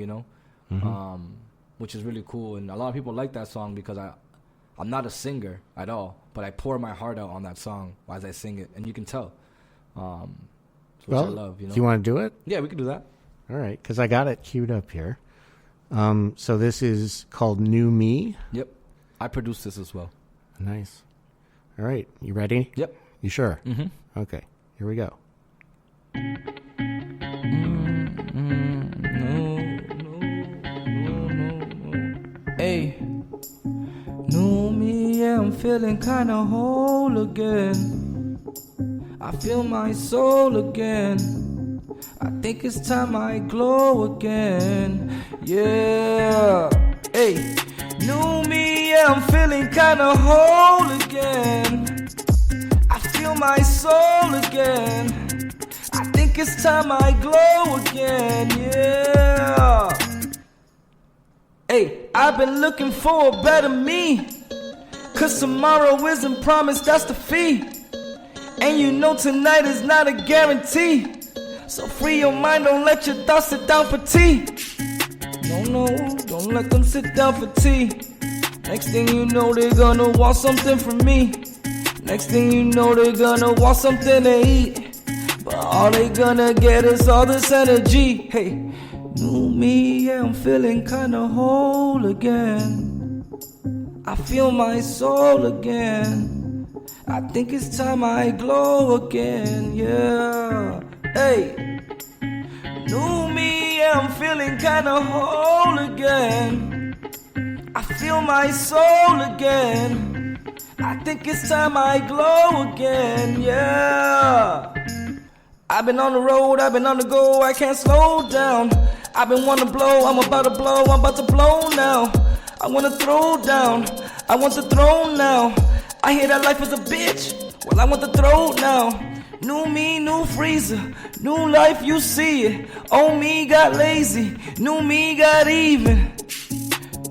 which is really cool. And a lot of people like that song because I'm not a singer at all, but I pour my heart out on that song as I sing it, and you can tell. Which I love, do you want to do it? Yeah, we can do that. All right, because I got it queued up here. So this is called New Me. Yep. I produced this as well. Nice. All right, you ready? Yep. You sure? Mm-hmm. Okay, here we go. Hey, new me, yeah, I'm feeling kinda whole again. I feel my soul again. I think it's time I glow again. Yeah. Hey, new me, yeah, I'm feeling kinda whole again. I feel my soul again. I think it's time I glow again. Yeah. Hey, I've been looking for a better me. Cause tomorrow isn't promised, that's the fee. And you know tonight is not a guarantee. So free your mind, don't let your thoughts sit down for tea. No, don't let them sit down for tea. Next thing you know, they're gonna want something from me. Next thing you know, they're gonna want something to eat. But all they gonna get is all this energy. Hey, new me, yeah, I'm feeling kinda whole again. I feel my soul again. I think it's time I glow again, yeah. Hey, new me, yeah, I'm feeling kinda whole again. I feel my soul again. I think it's time I glow again, yeah. I've been on the road, I've been on the go, I can't slow down. I've been wanna blow, I'm about to blow, I'm about to blow now. I wanna throw down, I want the throne now. I hear that life is a bitch, well I want the throne now. New me, new freezer, new life, you see it. Old me got lazy, new me got even.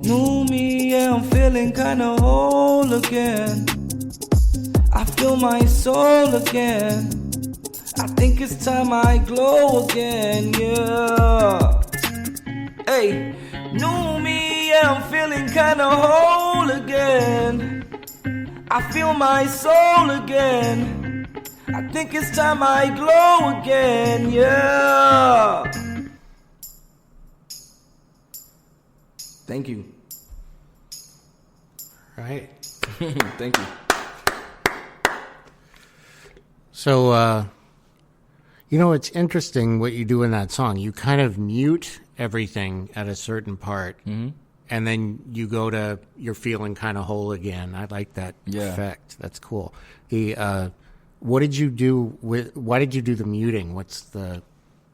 New me, yeah, I'm feeling kinda whole again. I feel my soul again. I think it's time I glow again, yeah. Hey, new me, yeah, I'm feeling kinda whole again. I feel my soul again. I think it's time I glow again, yeah. Thank you. Right. Thank you. So, it's interesting what you do in that song. You kind of mute everything at a certain part, and then you go to you're feeling kind of whole again. I like that effect. That's cool. What did you do why did you do the muting? What's the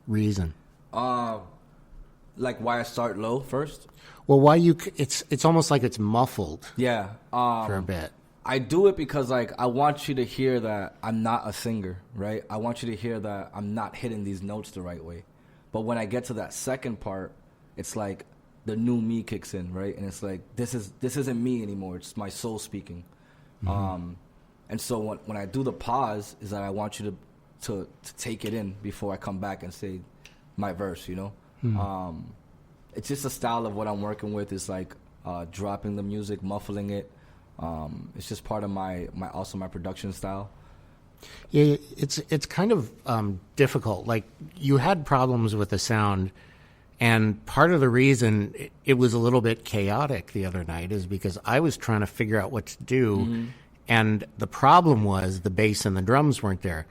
reason? Like why I start low first? Well, it's almost like it's muffled. Yeah. For a bit. I do it because I want you to hear that I'm not a singer, right? I want you to hear that I'm not hitting these notes the right way. But when I get to that second part, it's like the new me kicks in, right? And it's like this isn't me anymore. It's my soul speaking. Mm-hmm. And so when I do the pause, is that I want you to take it in before I come back and say my verse, you know? Mm-hmm. It's just a style of what I'm working with. Is like dropping the music, muffling it. It's just part of my production style. Yeah, it's kind of difficult. Like you had problems with the sound, and part of the reason it was a little bit chaotic the other night is because I was trying to figure out what to do, and the problem was the bass and the drums weren't there.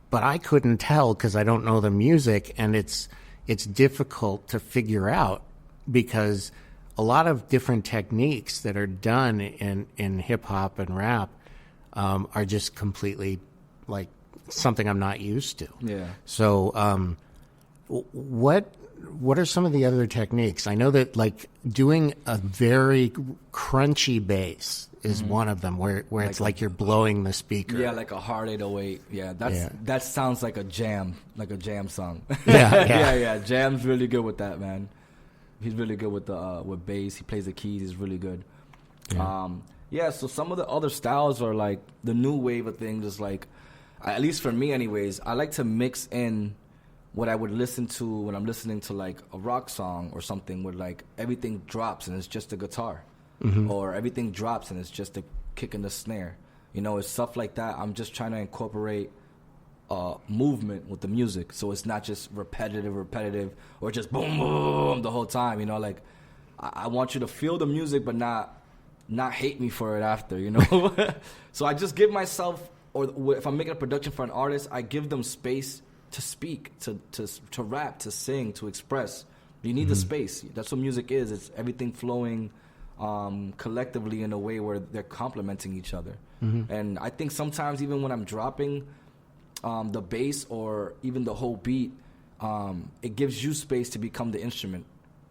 But I couldn't tell because I don't know the music, and it's difficult to figure out because a lot of different techniques that are done in hip-hop and rap are just completely, like, something I'm not used to. Yeah. So what are some of the other techniques? I know that, like, doing a very crunchy bass is one of them, where like it's like you're blowing the speaker. Yeah, like a hard 808. Yeah, that sounds like a jam song. Yeah. Jam's really good with that, man. He's really good with bass. He plays the keys. He's really good. Yeah. So some of the other styles are like the new wave of things. Is like, at least for me, anyways. I like to mix in what I would listen to when I'm listening to like a rock song or something, where like everything drops and it's just a guitar, or everything drops and it's just a kick and the snare. You know, it's stuff like that. I'm just trying to incorporate movement with the music, so it's not just repetitive or just boom boom the whole time. You know, like I want you to feel the music but not not hate me for it after, you know? So I just give myself, or if I'm making a production for an artist, I give them space to speak, to rap, to sing, to express. You need the space. That's what music is. It's everything flowing collectively in a way where they're complementing each other. And I think sometimes even when I'm dropping the bass or even the whole beat, it gives you space to become the instrument,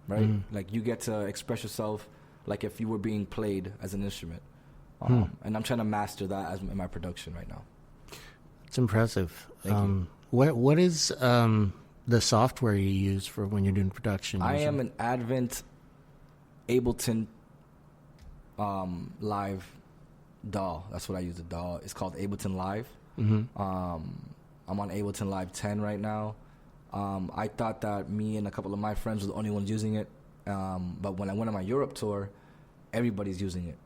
right? Like you get to express yourself like if you were being played as an instrument. And I'm trying to master that in my production right now. It's impressive. Thank you. What is the software you use for when you're doing production? I am an Advent Ableton Live DAW. That's what I use, the DAW. It's called Ableton Live. I'm on Ableton Live 10 right now. I thought that me and a couple of my friends were the only ones using it. But when I went on my Europe tour, everybody's using it.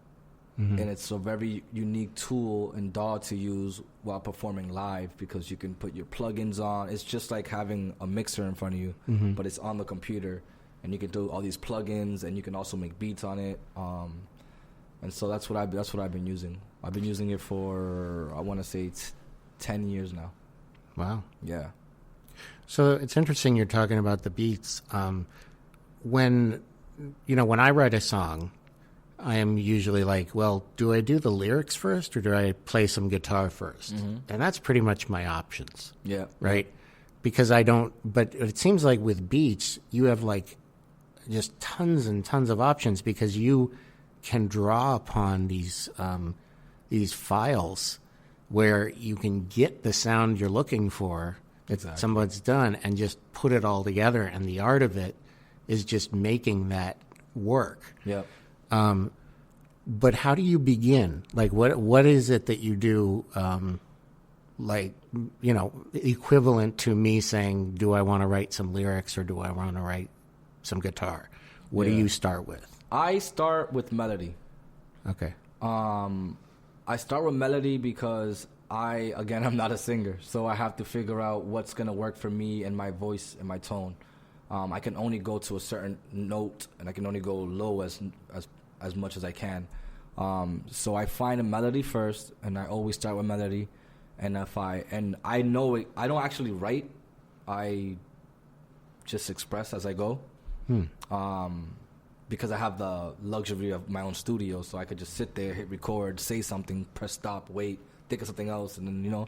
And it's a very unique tool and DAW to use while performing live because you can put your plugins on. It's just like having a mixer in front of you, but it's on the computer. And you can do all these plugins, and you can also make beats on it. And so that's what I've been using. I've been using it for, I want to say, 10 years now. Wow. Yeah. So it's interesting you're talking about the beats. When I write a song, I am usually like, well, do I do the lyrics first or do I play some guitar first? And that's pretty much my options. Yeah. Right? Because but it seems like with beats, you have like just tons and tons of options because you can draw upon these files where you can get the sound you're looking for that someone's done and just put it all together. And the art of it is just making that work. Yeah. But how do you begin? Like, what is it that you do, equivalent to me saying, do I want to write some lyrics or do I want to write some guitar? What do you start with? I start with melody. Okay. I start with melody because I'm not a singer, so I have to figure out what's going to work for me and my voice and my tone. I can only go to a certain note, and I can only go low as much as I can. So I find a melody first, and I always start with melody. And I know it, I don't actually write. I just express as I go. Because I have the luxury of my own studio, so I could just sit there, hit record, say something, press stop, wait, think of something else, and then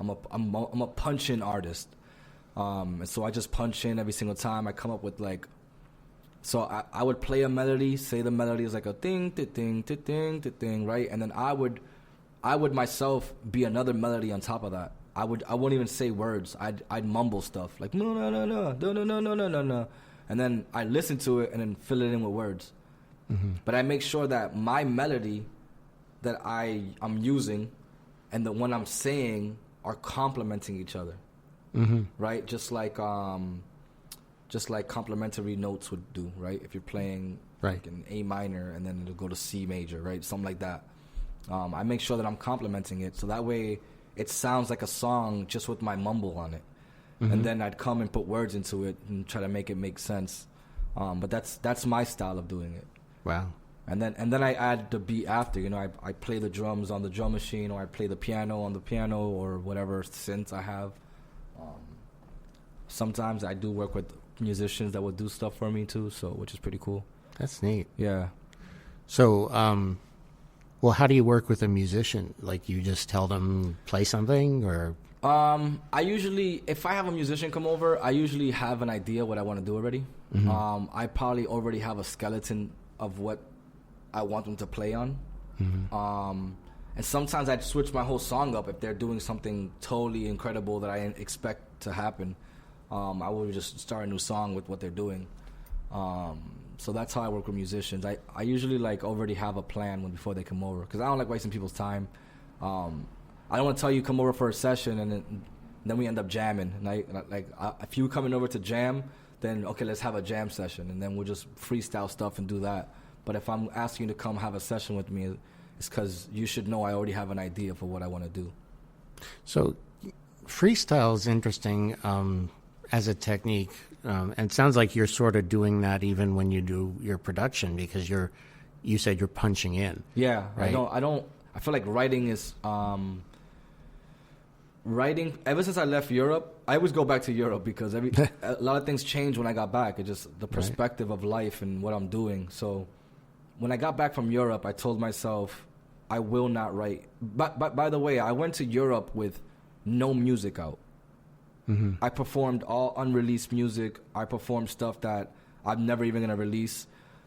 I'm a punch-in artist. And so I just punch in every single time. I come up with so I would play a melody, say the melody is like a ting, ting, ting, ting, ting, right? And then I would myself be another melody on top of that. I wouldn't even say words. I'd mumble stuff like no no no no no no no no no no no, and then I listen to it and then fill it in with words. But I make sure that my melody that I'm using and the one I'm saying are complementing each other. Right? Just like complementary notes would do, right? If you're playing like an A minor and then it'll go to C major, right? Something like that. I make sure that I'm complementing it so that way it sounds like a song just with my mumble on it. And then I'd come and put words into it and try to make it make sense. But that's my style of doing it. Wow. And then I add the beat after. I play the drums on the drum machine, or I play the piano on the piano, or whatever synth I have. Sometimes I do work with musicians that will do stuff for me too, which is pretty cool. That's neat. Yeah. So, well, how do you work with a musician? Like, you just tell them play something, or? I usually, if I have a musician come over, I usually have an idea what I want to do already. I probably already have a skeleton of what I want them to play on. And sometimes I'd switch my whole song up if they're doing something totally incredible that I expect to happen. I would just start a new song with what they're doing. So that's how I work with musicians. I usually already have a plan before they come over, because I don't like wasting people's time. I don't want to tell you come over for a session and then we end up jamming. If you coming over to jam, then okay, let's have a jam session, and then we'll just freestyle stuff and do that. But if I'm asking you to come have a session with me, it's because you should know I already have an idea for what I want to do. So freestyle is interesting as a technique, and it sounds like you're sort of doing that even when you do your production, because you're you said you're punching in. Yeah, right? I feel like writing is writing. Ever since I left Europe, I always go back to Europe because a lot of things changed when I got back. It's just the perspective of life and what I'm doing. So when I got back from Europe, I told myself I will not write. But by the way, I went to Europe with no music out. Mm-hmm. I performed all unreleased music. I performed stuff that I'm never even going to release.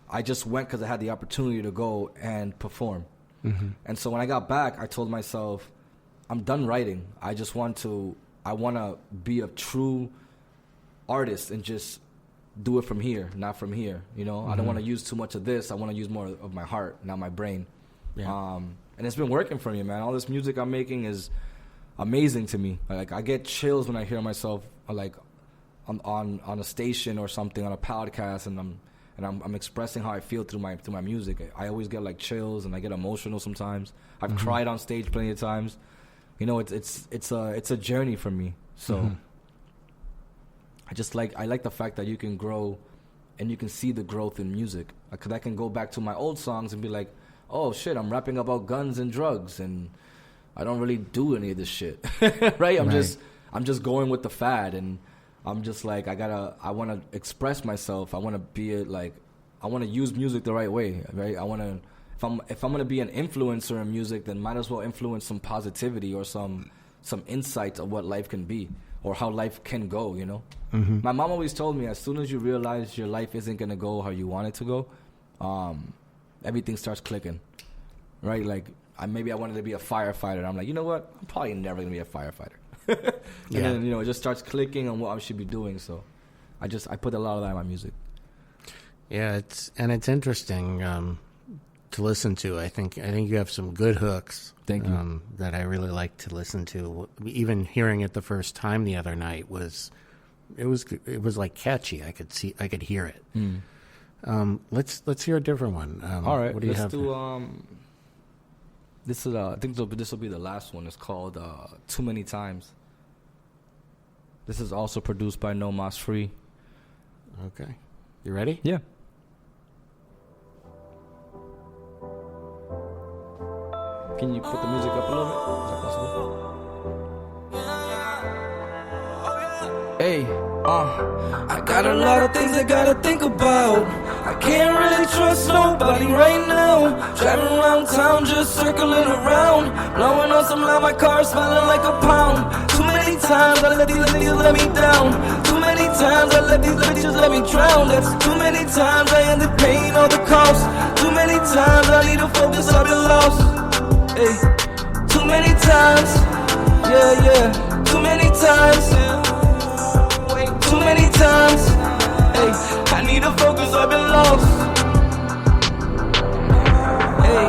I just went because I had the opportunity to go and perform. Mm-hmm. And so when I got back, I told myself, I'm done writing. I want to be a true artist and just do it from here, not from here. You know, I don't want to use too much of this. I want to use more of my heart, not my brain. Yeah. And it's been working for me, man. All this music I'm making is amazing to me. Like, I get chills when I hear myself like on a station or something, on a podcast, and I'm expressing how I feel through my music. I always get like chills and I get emotional sometimes. I've cried on stage plenty of times. You know, it's a journey for me. So I like the fact that you can grow and you can see the growth in music. Because I can go back to my old songs and be like, oh shit, I'm rapping about guns and drugs and I don't really do any of this shit. Right? I'm just going with the fad, and I'm just like, I want to express myself. I want to I want to use music the right way, right? If I'm going to be an influencer in music, then might as well influence some positivity or some insights of what life can be or how life can go, you know? Mm-hmm. My mom always told me, as soon as you realize your life isn't going to go how you want it to go, everything starts clicking, right? Like, maybe I wanted to be a firefighter. And I'm like, you know what? I'm probably never going to be a firefighter. And then, you know, it just starts clicking on what I should be doing. So I put a lot of that in my music. Yeah, it's interesting to listen to. I think you have some good hooks. Thank you. That I really like to listen to. Even hearing it the first time the other night was like catchy. I could hear it. Let's hear a different one. All right, what do you have? This is I think this will be the last one. It's called Too Many Times. This is also produced by No Mas Free. Okay, you ready? Yeah. Can you put the music up a little bit? Is that possible? Hey, I got a lot of things I gotta think about. I can't really trust nobody right now. Driving around town, just circling around. Blowing on some loud, my car smelling like a pound. Too many times I let these niggas let me down. Too many times I let these bitches let me drown. That's too many times I end up paying all the costs. Too many times I need to focus, I've been lost. Hey, too many times, yeah, too many times, too many times, hey, I need to focus, I've been lost. Hey,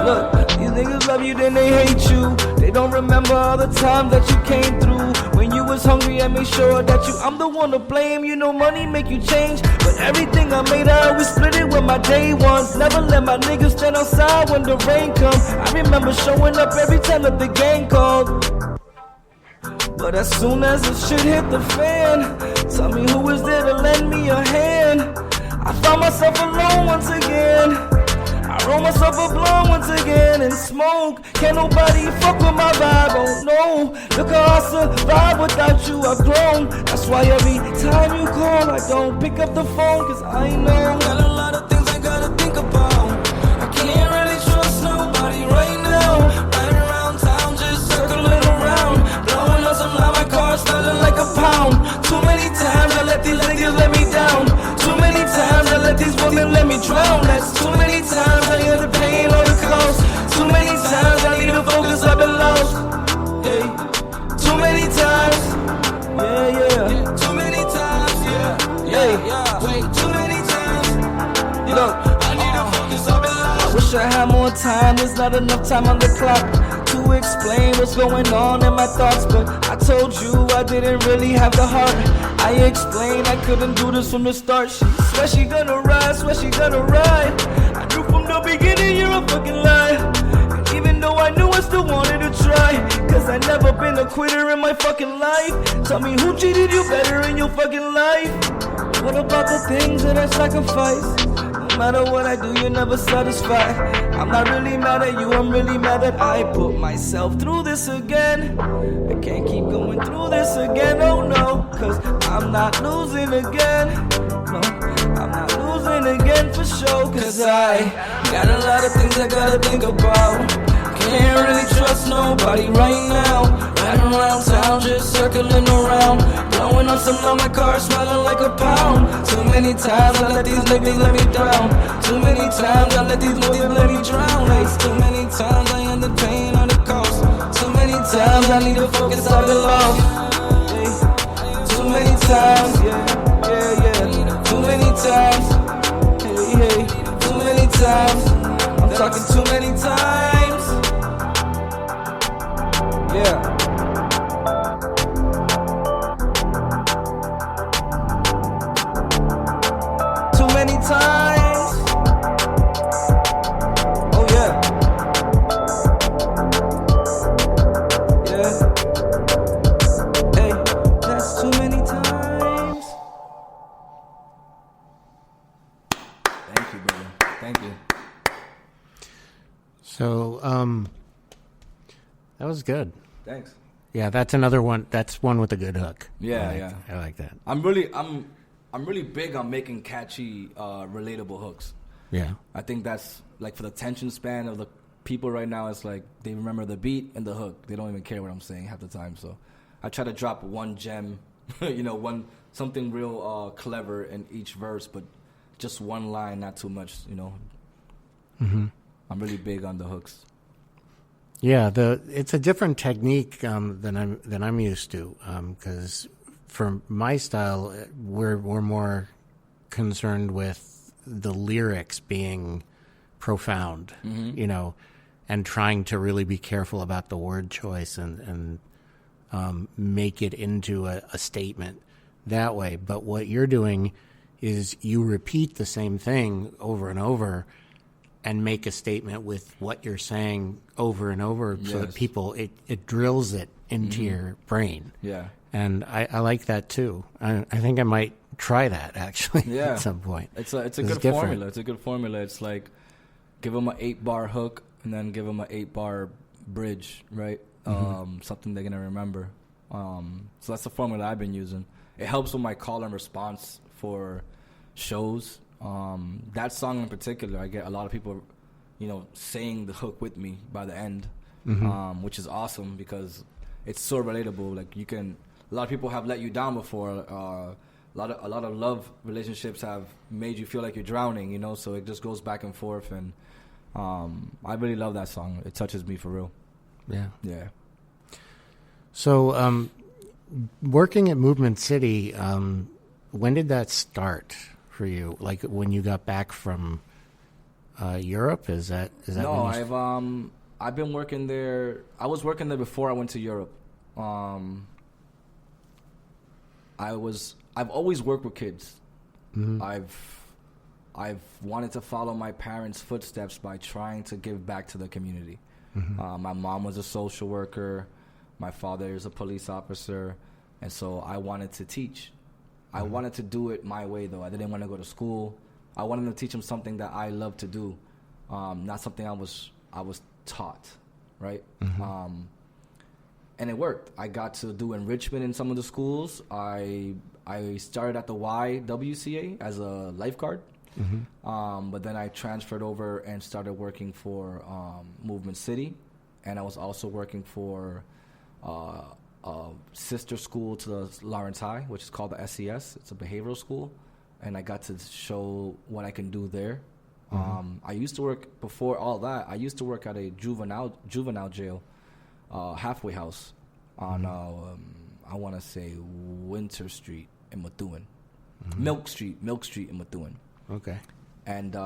look, these niggas love you, then they hate you. They don't remember all the times that you came through. When you was hungry, I made sure that I'm the one to blame. You know money make you change, but everything I made, I always split it with my day ones. Never let my niggas stand outside when the rain come. I remember showing up every time that the gang called. But as soon as the shit hit the fan, tell me who was there to lend me a hand. I found myself alone once again. I roll myself a blunt once again and smoke. Can't nobody fuck with my vibe, oh no. Look how I survive without you, I've grown. That's why every time you call, I don't pick up the phone, cause I know got a lot of things I gotta think about. I can't really trust nobody right now. Riding around town, just circling around. Blowing on some loud, my car smelling like a pound. Too many times I let these niggas let me down. Too many times I let these women let me drown. That's too many times I end up paying all the costs. Too many times I need to focus, I've been lost. Hey, too many times, yeah. Too many times, yeah. Wait, too many times. Look, I need to focus, I've been lost. I wish I had more time, there's not enough time on the clock to explain what's going on in my thoughts. But I told you I didn't really have the heart. I explained I couldn't do this from the start. She swear she gonna ride, swear she gonna ride. I knew from the beginning you're a fucking lie. And even though I knew, I still wanted to try. Cause I never been a quitter in my fucking life. Tell me who treated you better in your fucking life. What about the things that I sacrificed? No matter what I do, you're never satisfied. I'm not really mad at you, I'm really mad that I put myself through this again. I can't keep going through this again, oh no, cause I'm not losing again. No, I'm not losing again for sure, cause I got a lot of things I gotta think about. Can't really trust nobody right now. Riding around town, just circling around, blowing up some of my car, smelling like a pound. Too many times I let these niggas let me down. Too many times I let these niggas let me drown. Hey, too many times I end up paying on the cost. Too many times I need to focus, I've been lost. Hey, too many times, yeah. Too many times, hey, too many times. I'm talking too many times. Yeah. Too many times. Oh yeah. Yeah. Hey, that's too many times. Thank you, brother. Thank you. So, that was good. Thanks. Yeah, that's another one. That's one with a good hook. Yeah, I like that. I'm really big on making catchy, relatable hooks. Yeah. I think that's like for the attention span of the people right now. It's like they remember the beat and the hook. They don't even care what I'm saying half the time. So I try to drop one gem, something real clever in each verse, but just one line, not too much. Mm-hmm. I'm really big on the hooks. Yeah, it's a different technique than I'm used to, because for my style, we're more concerned with the lyrics being profound, and trying to really be careful about the word choice and make it into a statement that way. But what you're doing is you repeat the same thing over and over and make a statement with what you're saying over and over, so that people, it drills it into your brain. Yeah. And I like that too. I think I might try that actually at some point. It's a good formula. It's a good formula. It's like give them an 8-bar hook and then give them an 8-bar bridge, right? Something they're going to remember. So that's the formula I've been using. It helps with my call and response for shows. That song in particular, I get a lot of people, saying the hook with me by the end, which is awesome because it's so relatable. Like a lot of people have let you down before. A lot of love relationships have made you feel like you're drowning, so it just goes back and forth. And I really love that song. It touches me for real. Yeah. Yeah. So, working at Movement City, when did that start for you? Like when you got back from Europe? Is that no? I've been working there. I was working there before I went to Europe. I've always worked with kids. Mm-hmm. I've wanted to follow my parents' footsteps by trying to give back to the community. Mm-hmm. My mom was a social worker. My father is a police officer. And so I wanted to teach. Mm-hmm. I wanted to do it my way, though. I didn't want to go to school. I wanted to teach them something that I love to do, not something I was taught, right? Mm-hmm. And it worked. I got to do enrichment in some of the schools. I started at the YWCA as a lifeguard. Mm-hmm. But then I transferred over and started working for Movement City, and I was also working for a sister school to the Lawrence High, which is called the SES. It's a behavioral school, and I got to show what I can do there. Mm-hmm. I used to work before all that. I used to work at a juvenile jail, halfway house on I want to say Winter Street in Methuen, mm-hmm. Milk Street in Methuen. Okay. And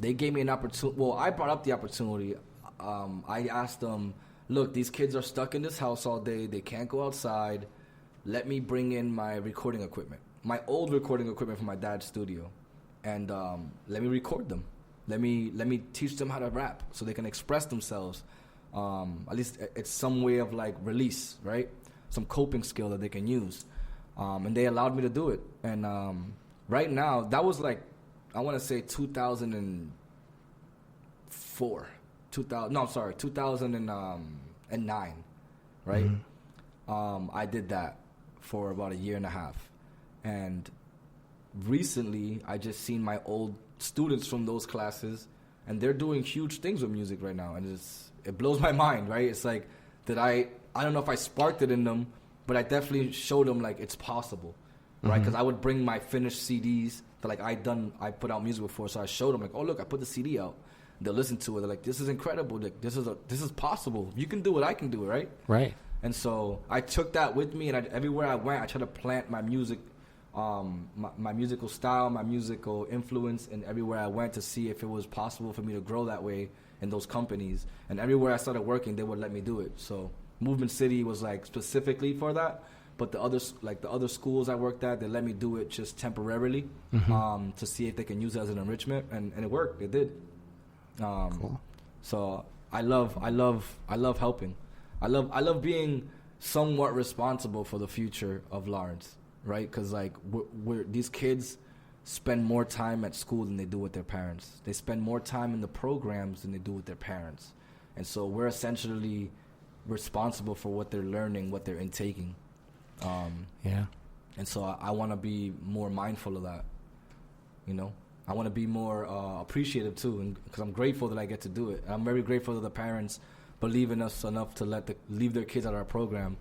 they gave me an opportunity. Well, I brought up the opportunity. I asked them, look, these kids are stuck in this house all day. They can't go outside. Let me bring in my recording equipment, my old recording equipment from my dad's studio, and let me record them. Let me teach them how to rap so they can express themselves. At least it's some way of like release, right? Some coping skill that they can use. And they allowed me to do it. And right now, that was like I want to say 2004, 2009, right? I did that for about a year and a half, and recently I just seen my old students from those classes, and they're doing huge things with music right now, and it blows my mind, right? It's like that I don't know if I sparked it in them, but I definitely showed them like it's possible, right? Because I would bring my finished CDs that like I put out music before, so I showed them like, oh look, I put the CD out. They'll listen to it. They're like, this is incredible. Like, this is possible. If you can do it, I can do it, right? Right. And so I took that with me, and everywhere I went, I tried to plant my music, my musical style, my musical influence, and everywhere I went to see if it was possible for me to grow that way in those companies. And everywhere I started working, they would let me do it. So Movement City was like specifically for that, but the other schools I worked at, they let me do it just temporarily, to see if they can use it as an enrichment, and it worked. It did. Cool. So I love helping. I love being somewhat responsible for the future of Lawrence, right? Because like these kids spend more time at school than they do with their parents. They spend more time in the programs than they do with their parents, and so we're essentially responsible for what they're learning, what they're intaking. Yeah. And so I want to be more mindful of that, you know. I want to be more appreciative too, because I'm grateful that I get to do it. And I'm very grateful that the parents believe in us enough to leave their kids at our program,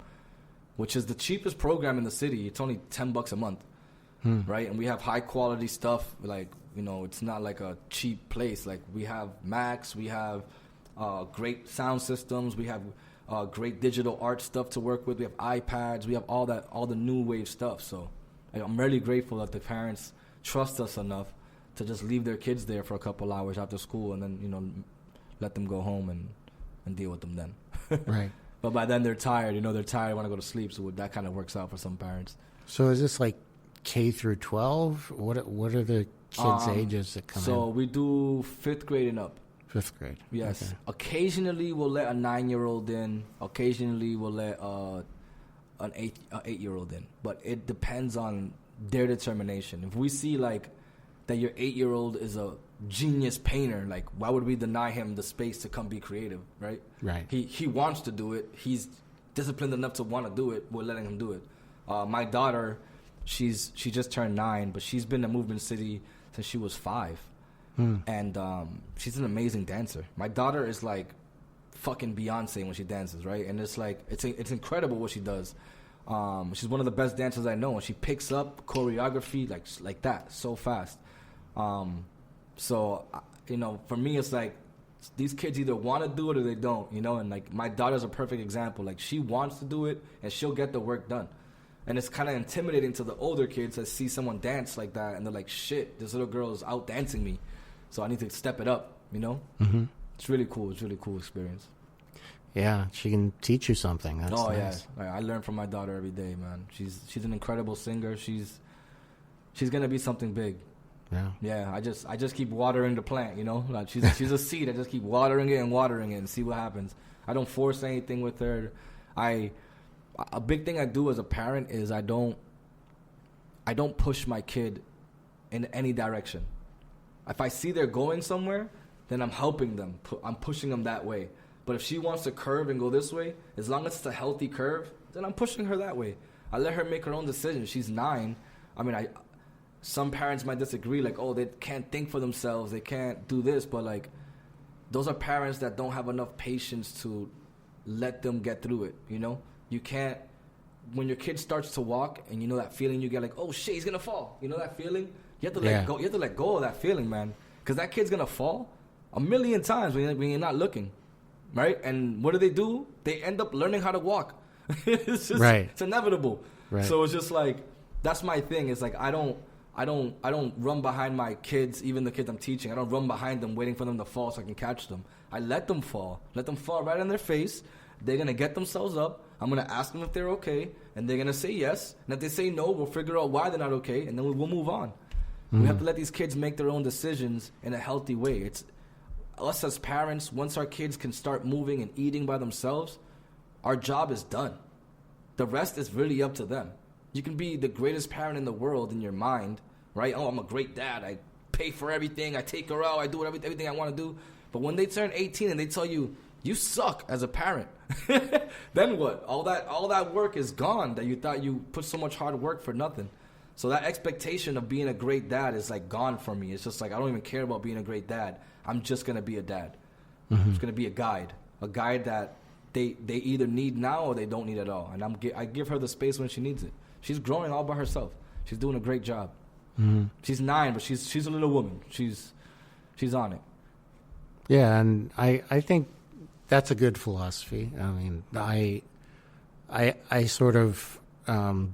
which is the cheapest program in the city. It's only $10 a month, right? And we have high quality stuff. Like, you know, it's not like a cheap place. Like, we have Macs, we have great sound systems, we have great digital art stuff to work with. We have iPads, we have all the new wave stuff. So I'm really grateful that the parents trust us enough to just leave their kids there for a couple hours after school, and then, you know, let them go home and deal with them then. Right. But by then they're tired, you know, want to go to sleep, so that kind of works out for some parents. So is this like K through 12? What are the kids' ages that come in? So we do 5th grade and up. 5th grade. Yes. Okay. Occasionally we'll let a 9-year-old in. Occasionally we'll let an 8-year-old in. But it depends on their determination. If we see like that your 8-year-old is a genius painter, like, why would we deny him the space to come be creative, right? Right. He wants to do it. He's disciplined enough to want to do it. We're letting him do it. My daughter, she just turned 9, but she's been in Movement City since she was 5. And she's an amazing dancer. My daughter is like fucking Beyonce when she dances, right? And it's like, it's incredible what she does. She's one of the best dancers I know, and she picks up choreography like that so fast. So, you know, for me, it's like these kids either want to do it or they don't, you know. And like, my daughter's a perfect example. Like, she wants to do it and she'll get the work done. And it's kind of intimidating to the older kids that see someone dance like that, and they're like, shit, this little girl is out dancing me, so I need to step it up, you know. It's really cool. It's a really cool experience. Yeah, she can teach you something. That's nice. Yeah, I learn from my daughter every day, man. She's an incredible singer. She's gonna be something big. Yeah. I just keep watering the plant, you know. Like, she's a seed. I just keep watering it and see what happens. I don't force anything with her. A big thing I do as a parent is I don't push my kid in any direction. If I see they're going somewhere, then I'm helping them. I'm pushing them that way. But if she wants to curve and go this way, as long as it's a healthy curve, then I'm pushing her that way. I let her make her own decisions. She's 9. I mean, some parents might disagree, like, oh, they can't think for themselves, they can't do this, but like, those are parents that don't have enough patience to let them get through it, you know? You can't, when your kid starts to walk and you know that feeling you get, like, oh shit, he's gonna fall, you know that feeling? You have to let go. You have to let go of that feeling, man, because that kid's gonna fall a million times when you're not looking, right? And what do? They end up learning how to walk. It's just, it's inevitable. Right. So it's just like, that's my thing. It's like, I don't run behind my kids, even the kids I'm teaching. I don't run behind them waiting for them to fall so I can catch them. I let them fall right on their face. They're gonna get themselves up. I'm gonna ask them if they're okay, and they're gonna say yes. And if they say no, we'll figure out why they're not okay, and then we'll move on. We have to let these kids make their own decisions in a healthy way. It's us as parents. Once our kids can start moving and eating by themselves, our job is done. The rest is really up to them. You can be the greatest parent in the world in your mind, right? Oh, I'm a great dad. I pay for everything. I take her out. I do everything I want to do. But when they turn 18 and they tell you, you suck as a parent, then what? All that work is gone that you thought you put so much hard work for nothing. So that expectation of being a great dad is like gone from me. It's just like I don't even care about being a great dad. I'm just going to be a dad. I'm just going to be a guide that they either need now or they don't need at all. And I give her the space when she needs it. She's growing all by herself. She's doing a great job. She's 9, but she's a little woman. She's on it. Yeah, and I think that's a good philosophy. I mean, I sort of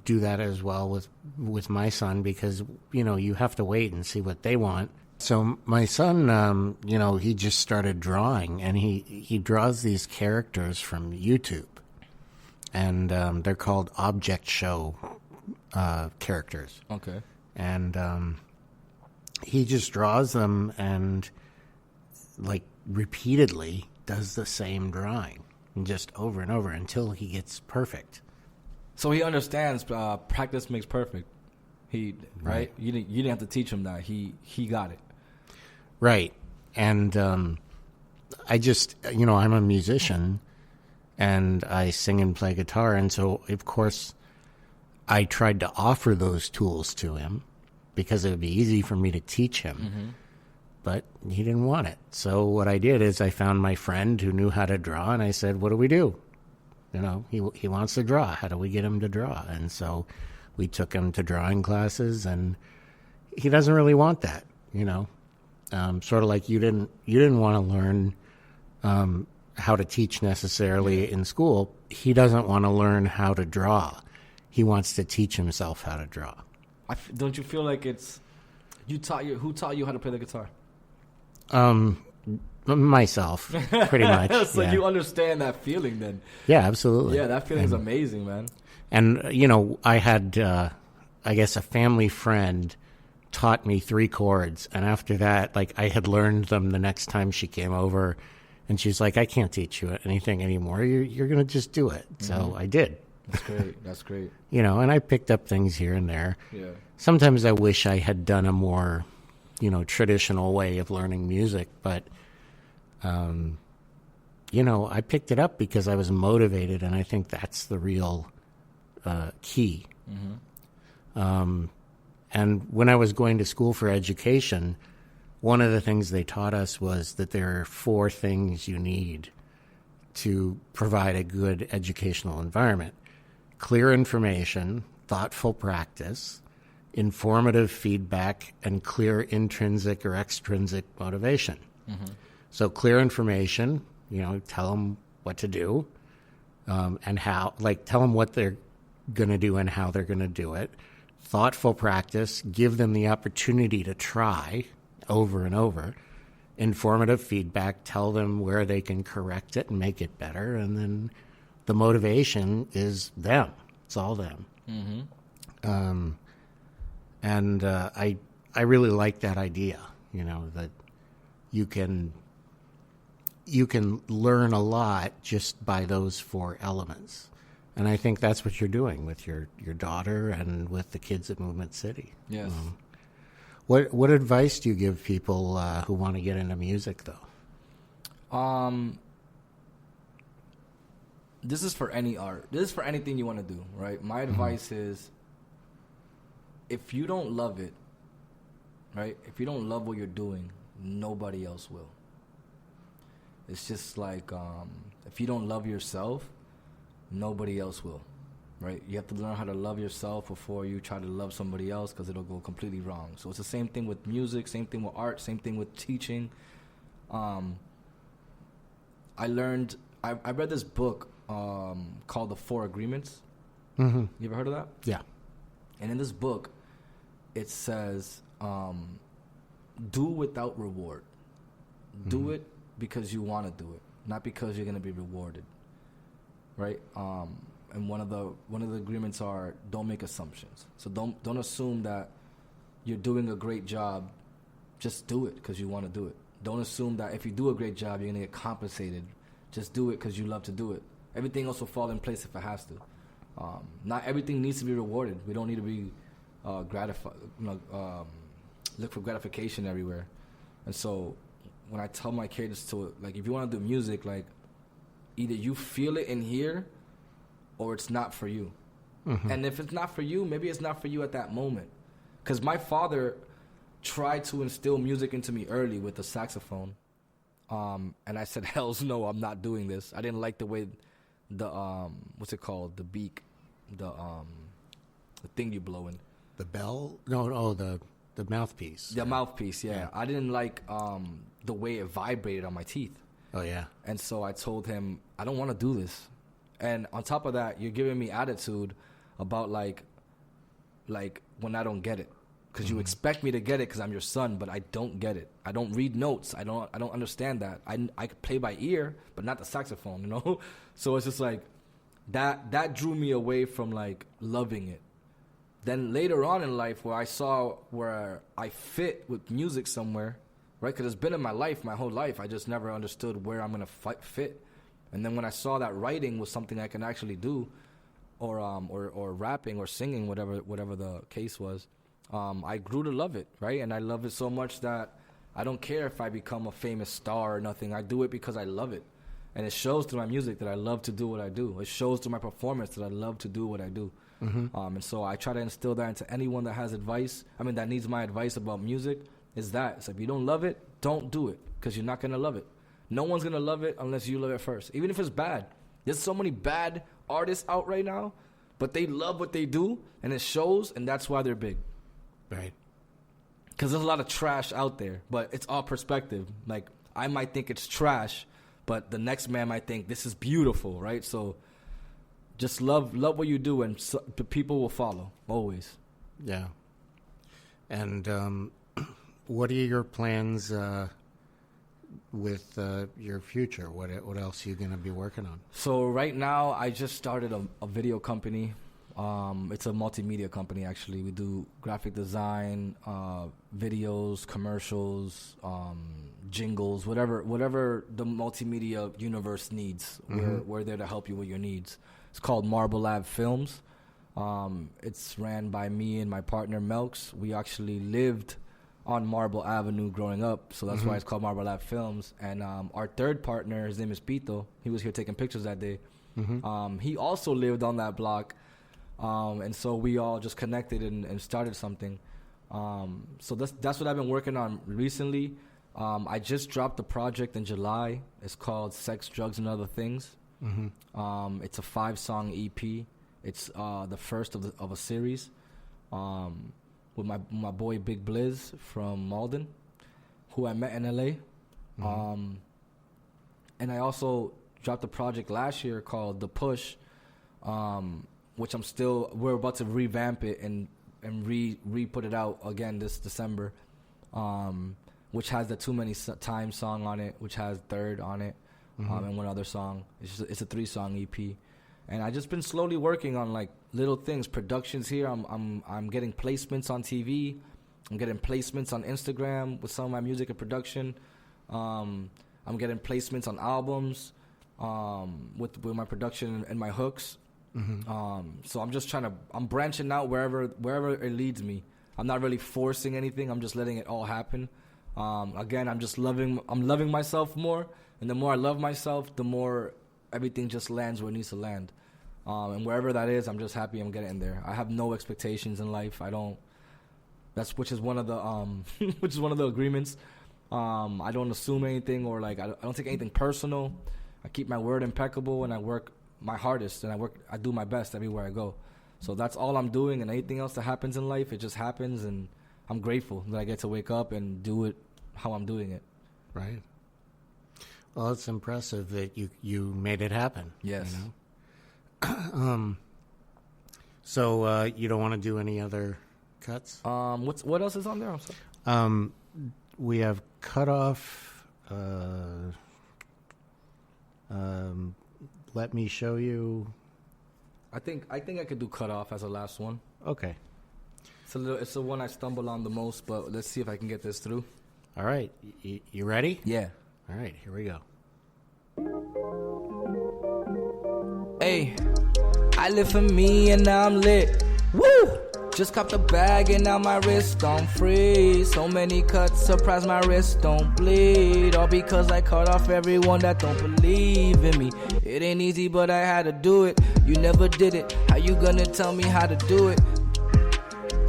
do that as well with my son because, you know, you have to wait and see what they want. So my son, you know, he just started drawing, and he draws these characters from YouTube, and they're called object show characters. Okay. And he just draws them and, like, repeatedly does the same drawing, and just over and over until he gets perfect. So he understands practice makes perfect. Right? You didn't have to teach him that. He got it. Right. And I just, you know, I'm a musician and I sing and play guitar. And so, of course, I tried to offer those tools to him because it would be easy for me to teach him. But he didn't want it. So what I did is I found my friend who knew how to draw, and I said, what do we do? You know, he wants to draw. How do we get him to draw? And so we took him to drawing classes, and he doesn't really want that, you know. Sort of like you didn't want to learn how to teach necessarily in school. He doesn't want to learn how to draw. He wants to teach himself how to draw. Don't you feel like it's who taught you how to play the guitar? Myself, pretty much. So you understand that feeling then? Yeah, absolutely. Yeah, that feeling is amazing, man. And you know, I had, I guess, a family friend taught me 3 chords, and after that, like, I had learned them the next time she came over, and she's like, I can't teach you anything anymore. You're going to just do it. So I did. That's great. You know, and I picked up things here and there. Yeah. Sometimes I wish I had done a more, you know, traditional way of learning music, but, you know, I picked it up because I was motivated, and I think that's the real key. And when I was going to school for education, one of the things they taught us was that there are 4 things you need to provide a good educational environment: clear information, thoughtful practice, informative feedback, and clear intrinsic or extrinsic motivation. So clear information, you know, tell them what to do and how, like, tell them what they're going to do and how they're going to do it. Thoughtful practice, give them the opportunity to try over and over. Informative feedback, tell them where they can correct it and make it better. And then the motivation is them. It's all them. And I really like that idea, you know, that you can learn a lot just by those 4 elements. And I think that's what you're doing with your daughter and with the kids at Movement City. Yes. What advice do you give people who want to get into music, though? This is for any art. This is for anything you want to do, right? My advice is, if you don't love it, right? If you don't love what you're doing, nobody else will. It's just like, if you don't love yourself, nobody else will, right? You have to learn how to love yourself before you try to love somebody else, because it'll go completely wrong. So it's the same thing with music, same thing with art, same thing with teaching. I read this book called The 4 Agreements. You ever heard of that? Yeah. And in this book, it says, do without reward. Do it because you want to do it, not because you're going to be rewarded. Right, and one of the agreements are, don't make assumptions. So don't assume that you're doing a great job. Just do it because you want to do it. Don't assume that if you do a great job, you're gonna get compensated. Just do it because you love to do it. Everything else will fall in place if it has to. Not everything needs to be rewarded. We don't need to be gratified. look for gratification everywhere. And so when I tell my kids to, like, if you want to do music, like, either you feel it in here or it's not for you. And if it's not for you, maybe it's not for you at that moment. Because my father tried to instill music into me early with the saxophone. And I said, hells no, I'm not doing this. I didn't like the way the, what's it called? The beak, the thing you blow in. The bell? No, the mouthpiece. The mouthpiece, yeah. I didn't like the way it vibrated on my teeth. Oh, yeah. And so I told him, I don't want to do this. And on top of that, you're giving me attitude about, like when I don't get it. Because you expect me to get it because I'm your son, but I don't get it. I don't read notes. I don't understand that. I could play by ear, but not the saxophone, you know? So it's just like, that drew me away from, like, loving it. Then later on in life, where I saw where I fit with music somewhere, right? Because it's been in my life, my whole life. I just never understood where I'm going to fit. And then when I saw that writing was something I can actually do, or rapping or singing, whatever the case was, I grew to love it, right? And I love it so much that I don't care if I become a famous star or nothing. I do it because I love it. And it shows through my music that I love to do what I do. It shows through my performance that I love to do what I do. And so I try to instill that into anyone that has advice. that needs my advice about music, is that. It's if you don't love it, don't do it, because you're not going to love it. No one's going to love it unless you love it first, even if it's bad. There's so many bad artists out right now, but they love what they do, and it shows, and that's why they're big. Right. Because there's a lot of trash out there, but it's all perspective. Like, I might think it's trash, but the next man might think this is beautiful, right? So just love what you do, and the people will follow, always. Yeah. And what are your plans with your future? What else are you going to be working on? So right now, I just started a video company. It's a multimedia company, actually. We do graphic design, videos, commercials, jingles, whatever the multimedia universe needs. We're there to help you with your needs. It's called Marble Lab Films. It's ran by me and my partner, Melks. We actually lived on Marble Avenue growing up, so that's why it's called Marble Lab Films. And our third partner, his name is Pito. He was here taking pictures that day. He also lived on that block. And so we all just connected and started something. So that's what I've been working on recently. I just dropped the project in July. It's called Sex, Drugs, and Other Things. It's a 5-song EP. It's the first of a series with my boy Big Blizz from Malden, who I met in LA. And I also dropped a project last year called The Push, which we're about to revamp it and re-put it out again this December, which has the Too Many Times song on it, which has Third on it, and one other song. It's a 3-song EP. And I just been slowly working on, like, little things, productions here. I'm getting placements on TV. I'm getting placements on Instagram with some of my music and production. I'm getting placements on albums with my production and my hooks. So I'm just I'm branching out wherever it leads me. I'm not really forcing anything. I'm just letting it all happen. Again, I'm loving myself more, and the more I love myself, the more everything just lands where it needs to land. And wherever that is, I'm just happy I'm getting there. I have no expectations in life. Which is one of the agreements. I don't assume anything, or like I don't take anything personal. I keep my word impeccable, and I work my hardest, and I do my best everywhere I go. So that's all I'm doing, and anything else that happens in life, it just happens, and I'm grateful that I get to wake up and do it how I'm doing it. Right. Well, it's impressive that you made it happen. Yes. You know? So you don't want to do any other cuts? What else is on there? I'm sorry. We have Cutoff. Let Me Show You. I think I could do Cutoff as a last one. Okay. It's the one I stumble on the most, but let's see if I can get this through. All right. You ready? Yeah. All right, here we go. Hey, I live for me and now I'm lit. Woo! Just cop the bag and now my wrist on freeze. So many cuts, surprise my wrist don't bleed. All because I cut off everyone that don't believe in me. It ain't easy, but I had to do it. You never did it. How you gonna tell me how to do it?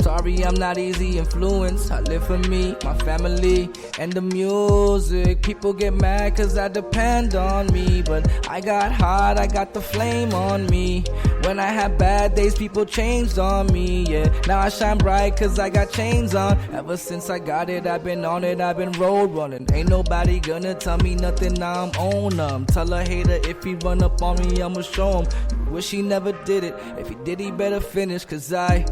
Sorry, I'm not easy influence. I live for me, my family, and the music. People get mad cause I depend on me, but I got hot, I got the flame on me. When I had bad days, people changed on me, yeah. Now I shine bright cause I got chains on. Ever since I got it, I've been on it, I've been road running. Ain't nobody gonna tell me nothing, now I'm on them. Tell a hater if he run up on me, I'ma show him. Wish he never did it. If he did, he better finish, cause I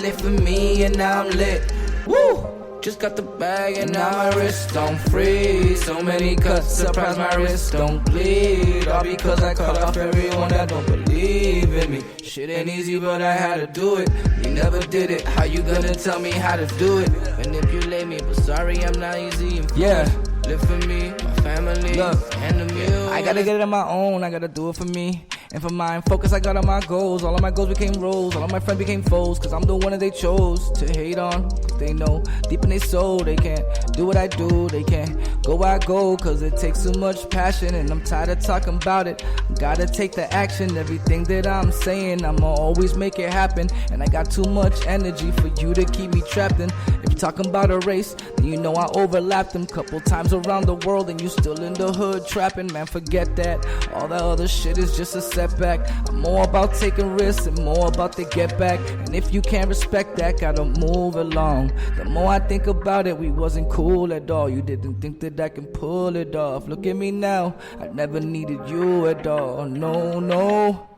live for me and now I'm lit. Woo! Just got the bag and now my wrist don't freeze. So many cuts, surprise my wrist don't bleed. All because I cut off everyone that don't believe in me. Shit ain't easy, but I had to do it. You never did it. How you gonna tell me how to do it? Manipulate me, but sorry, I'm not easy. Yeah. Live for me, my family, look, and the music. I gotta get it on my own, I gotta do it for me. And for mine, focus I got on my goals. All of my goals became roles, all of my friends became foes. Cause I'm the one that they chose to hate on. Cause they know deep in their soul they can't do what I do. They can't go where I go cause it takes too much passion. And I'm tired of talking about it, gotta take the action. Everything that I'm saying, I'ma always make it happen. And I got too much energy for you to keep me trapped in. If you're talking about a race, then you know I overlapped them couple times around the world. And you still in the hood trapping, man, forget that. All that other shit is just a setback. I'm more about taking risks and more about the get back. And if you can't respect that, gotta move along. The more I think about it, we wasn't cool at all. You didn't think that I can pull it off. Look at me now, I never needed you at all. No, no,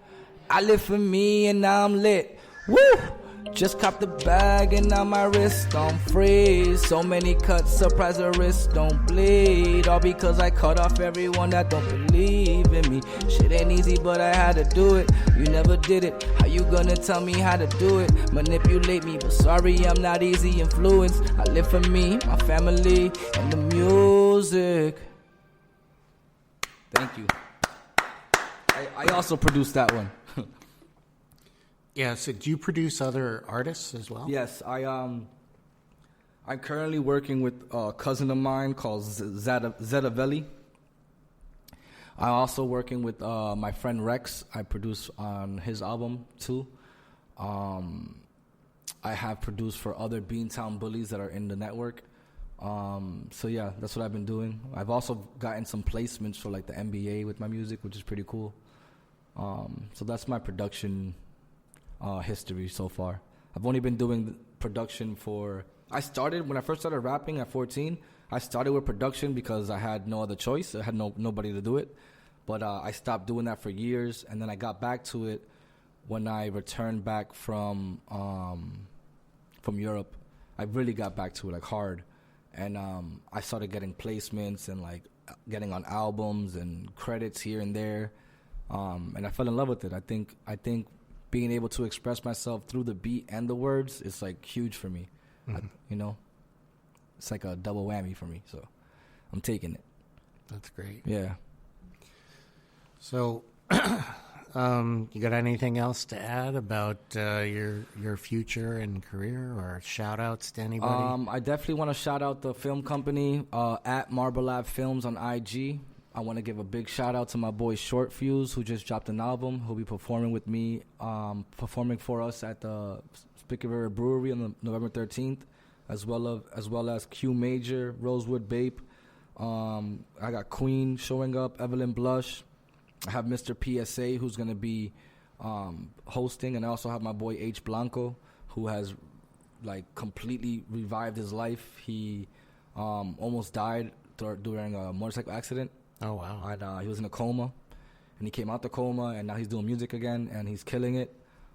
I live for me and now I'm lit. Woo! Just cop the bag and now my wrist on freeze. So many cuts, surprise the wrist don't bleed. All because I cut off everyone that don't believe in me. Shit ain't easy, but I had to do it. You never did it. How you gonna tell me how to do it? Manipulate me, but sorry, I'm not easy influence. I live for me, my family, and the music. Thank you. I also produced that one. Yeah, so do you produce other artists as well? Yes, I'm currently working with a cousin of mine called Zetavelli. I'm also working with my friend Rex. I produce on his album too. I have produced for other Beantown bullies that are in the network. So yeah, that's what I've been doing. I've also gotten some placements for like the NBA with my music, which is pretty cool. So that's my production history so far. I've only been doing production when I first started rapping at 14, I started with production because I had no other choice. I had nobody to do it. But I stopped doing that for years, and then I got back to it when I returned back from Europe. I really got back to it like hard. And I started getting placements and like getting on albums and credits here and there. And I fell in love with it. I think being able to express myself through the beat and the words is like huge for me. Mm-hmm. It's like a double whammy for me. So I'm taking it. That's great. Yeah. So, you got anything else to add about your future and career, or shout outs to anybody? I definitely want to shout out the film company at Marble Lab Films on IG. I want to give a big shout out to my boy Short Fuse, who just dropped an album. He'll be performing with me, performing for us at the Spicket River Brewery on November 13th, as well as Q Major, Rosewood Bape. I got Queen showing up, Evelyn Blush. I have Mr. PSA, who's going to be hosting, and I also have my boy H Blanco, who has like completely revived his life. He almost died during a motorcycle accident. Oh, wow. And he was in a coma, and he came out the coma, and now he's doing music again, and he's killing it.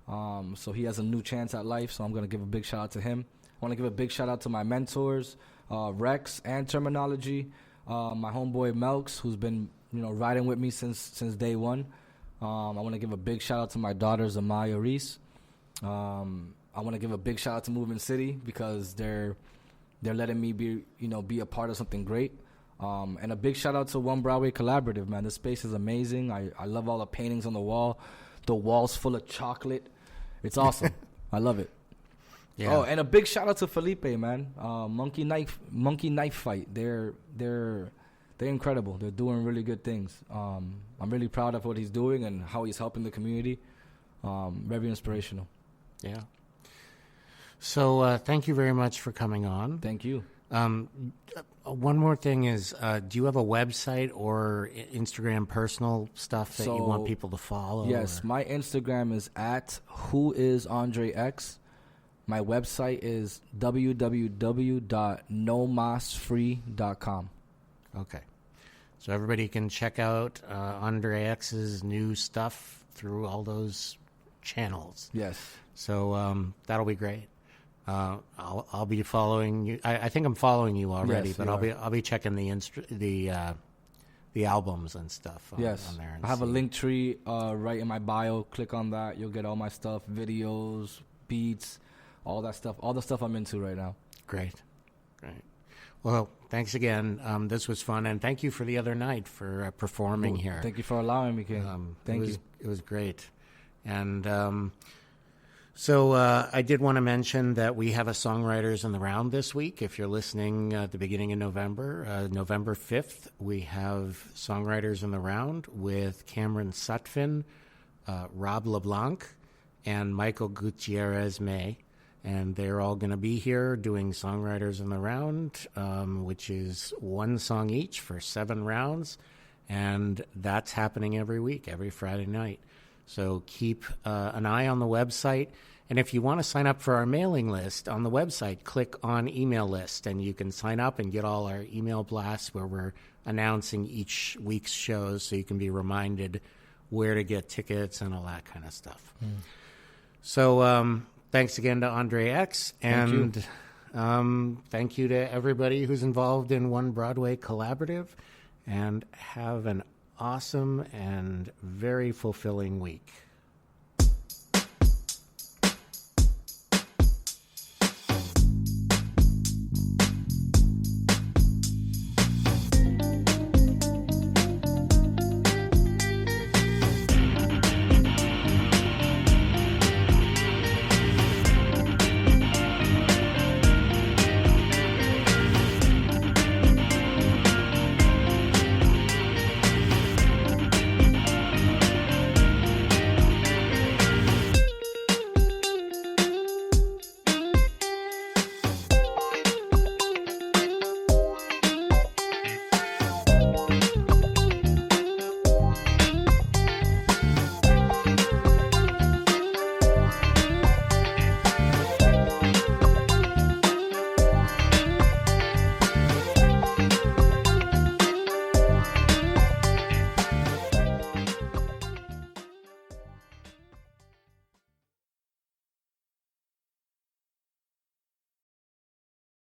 So he has a new chance at life, so I'm going to give a big shout-out to him. I want to give a big shout-out to my mentors, Rex and Terminology, my homeboy Melks, who's been riding with me since day one. I want to give a big shout-out to my daughters, Amaya Reese. I want to give a big shout-out to Movement City because they're letting me be a part of something great. And a big shout out to One Broadway Collaborative, man. This space is amazing. I love all the paintings on the wall. The wall's full of chocolate. It's awesome. I love it. Yeah. Oh, and a big shout out to Felipe, man. Monkey Knife Fight. They're incredible. They're doing really good things. I'm really proud of what he's doing and how he's helping the community. Very inspirational. Yeah. So thank you very much for coming on. Thank you. One more thing is, do you have a website or Instagram personal stuff that you want people to follow? Yes, my Instagram is at whoisandrex. My website is www.nomasfree.com. Okay. So everybody can check out Andre X's new stuff through all those channels. Yes. So that'll be great. I'll be following you. I think I'm following you already, Yes, but you I'll be checking the albums and stuff on there. And I have a link tree right in my bio. Click on that. You'll get all my stuff, videos, beats, all that stuff. All the stuff I'm into right now. Great. Well, thanks again. This was fun, and thank you for the other night for performing here. Thank you for allowing me, King. Thank you. It was great. And so I did want to mention that we have a Songwriters in the Round this week. If you're listening at the beginning of November, November 5th, we have Songwriters in the Round with Cameron Sutphin, Rob LeBlanc, and Michael Gutierrez May. And they're all going to be here doing Songwriters in the Round, which is one song each for 7 rounds. And that's happening every week, every Friday night. So keep an eye on the website. And if you want to sign up for our mailing list on the website, click on email list, and you can sign up and get all our email blasts where we're announcing each week's shows, so you can be reminded where to get tickets and all that kind of stuff. So thanks again to Andre X, and thank you to everybody who's involved in One Broadway Collaborative, and have an awesome and very fulfilling week.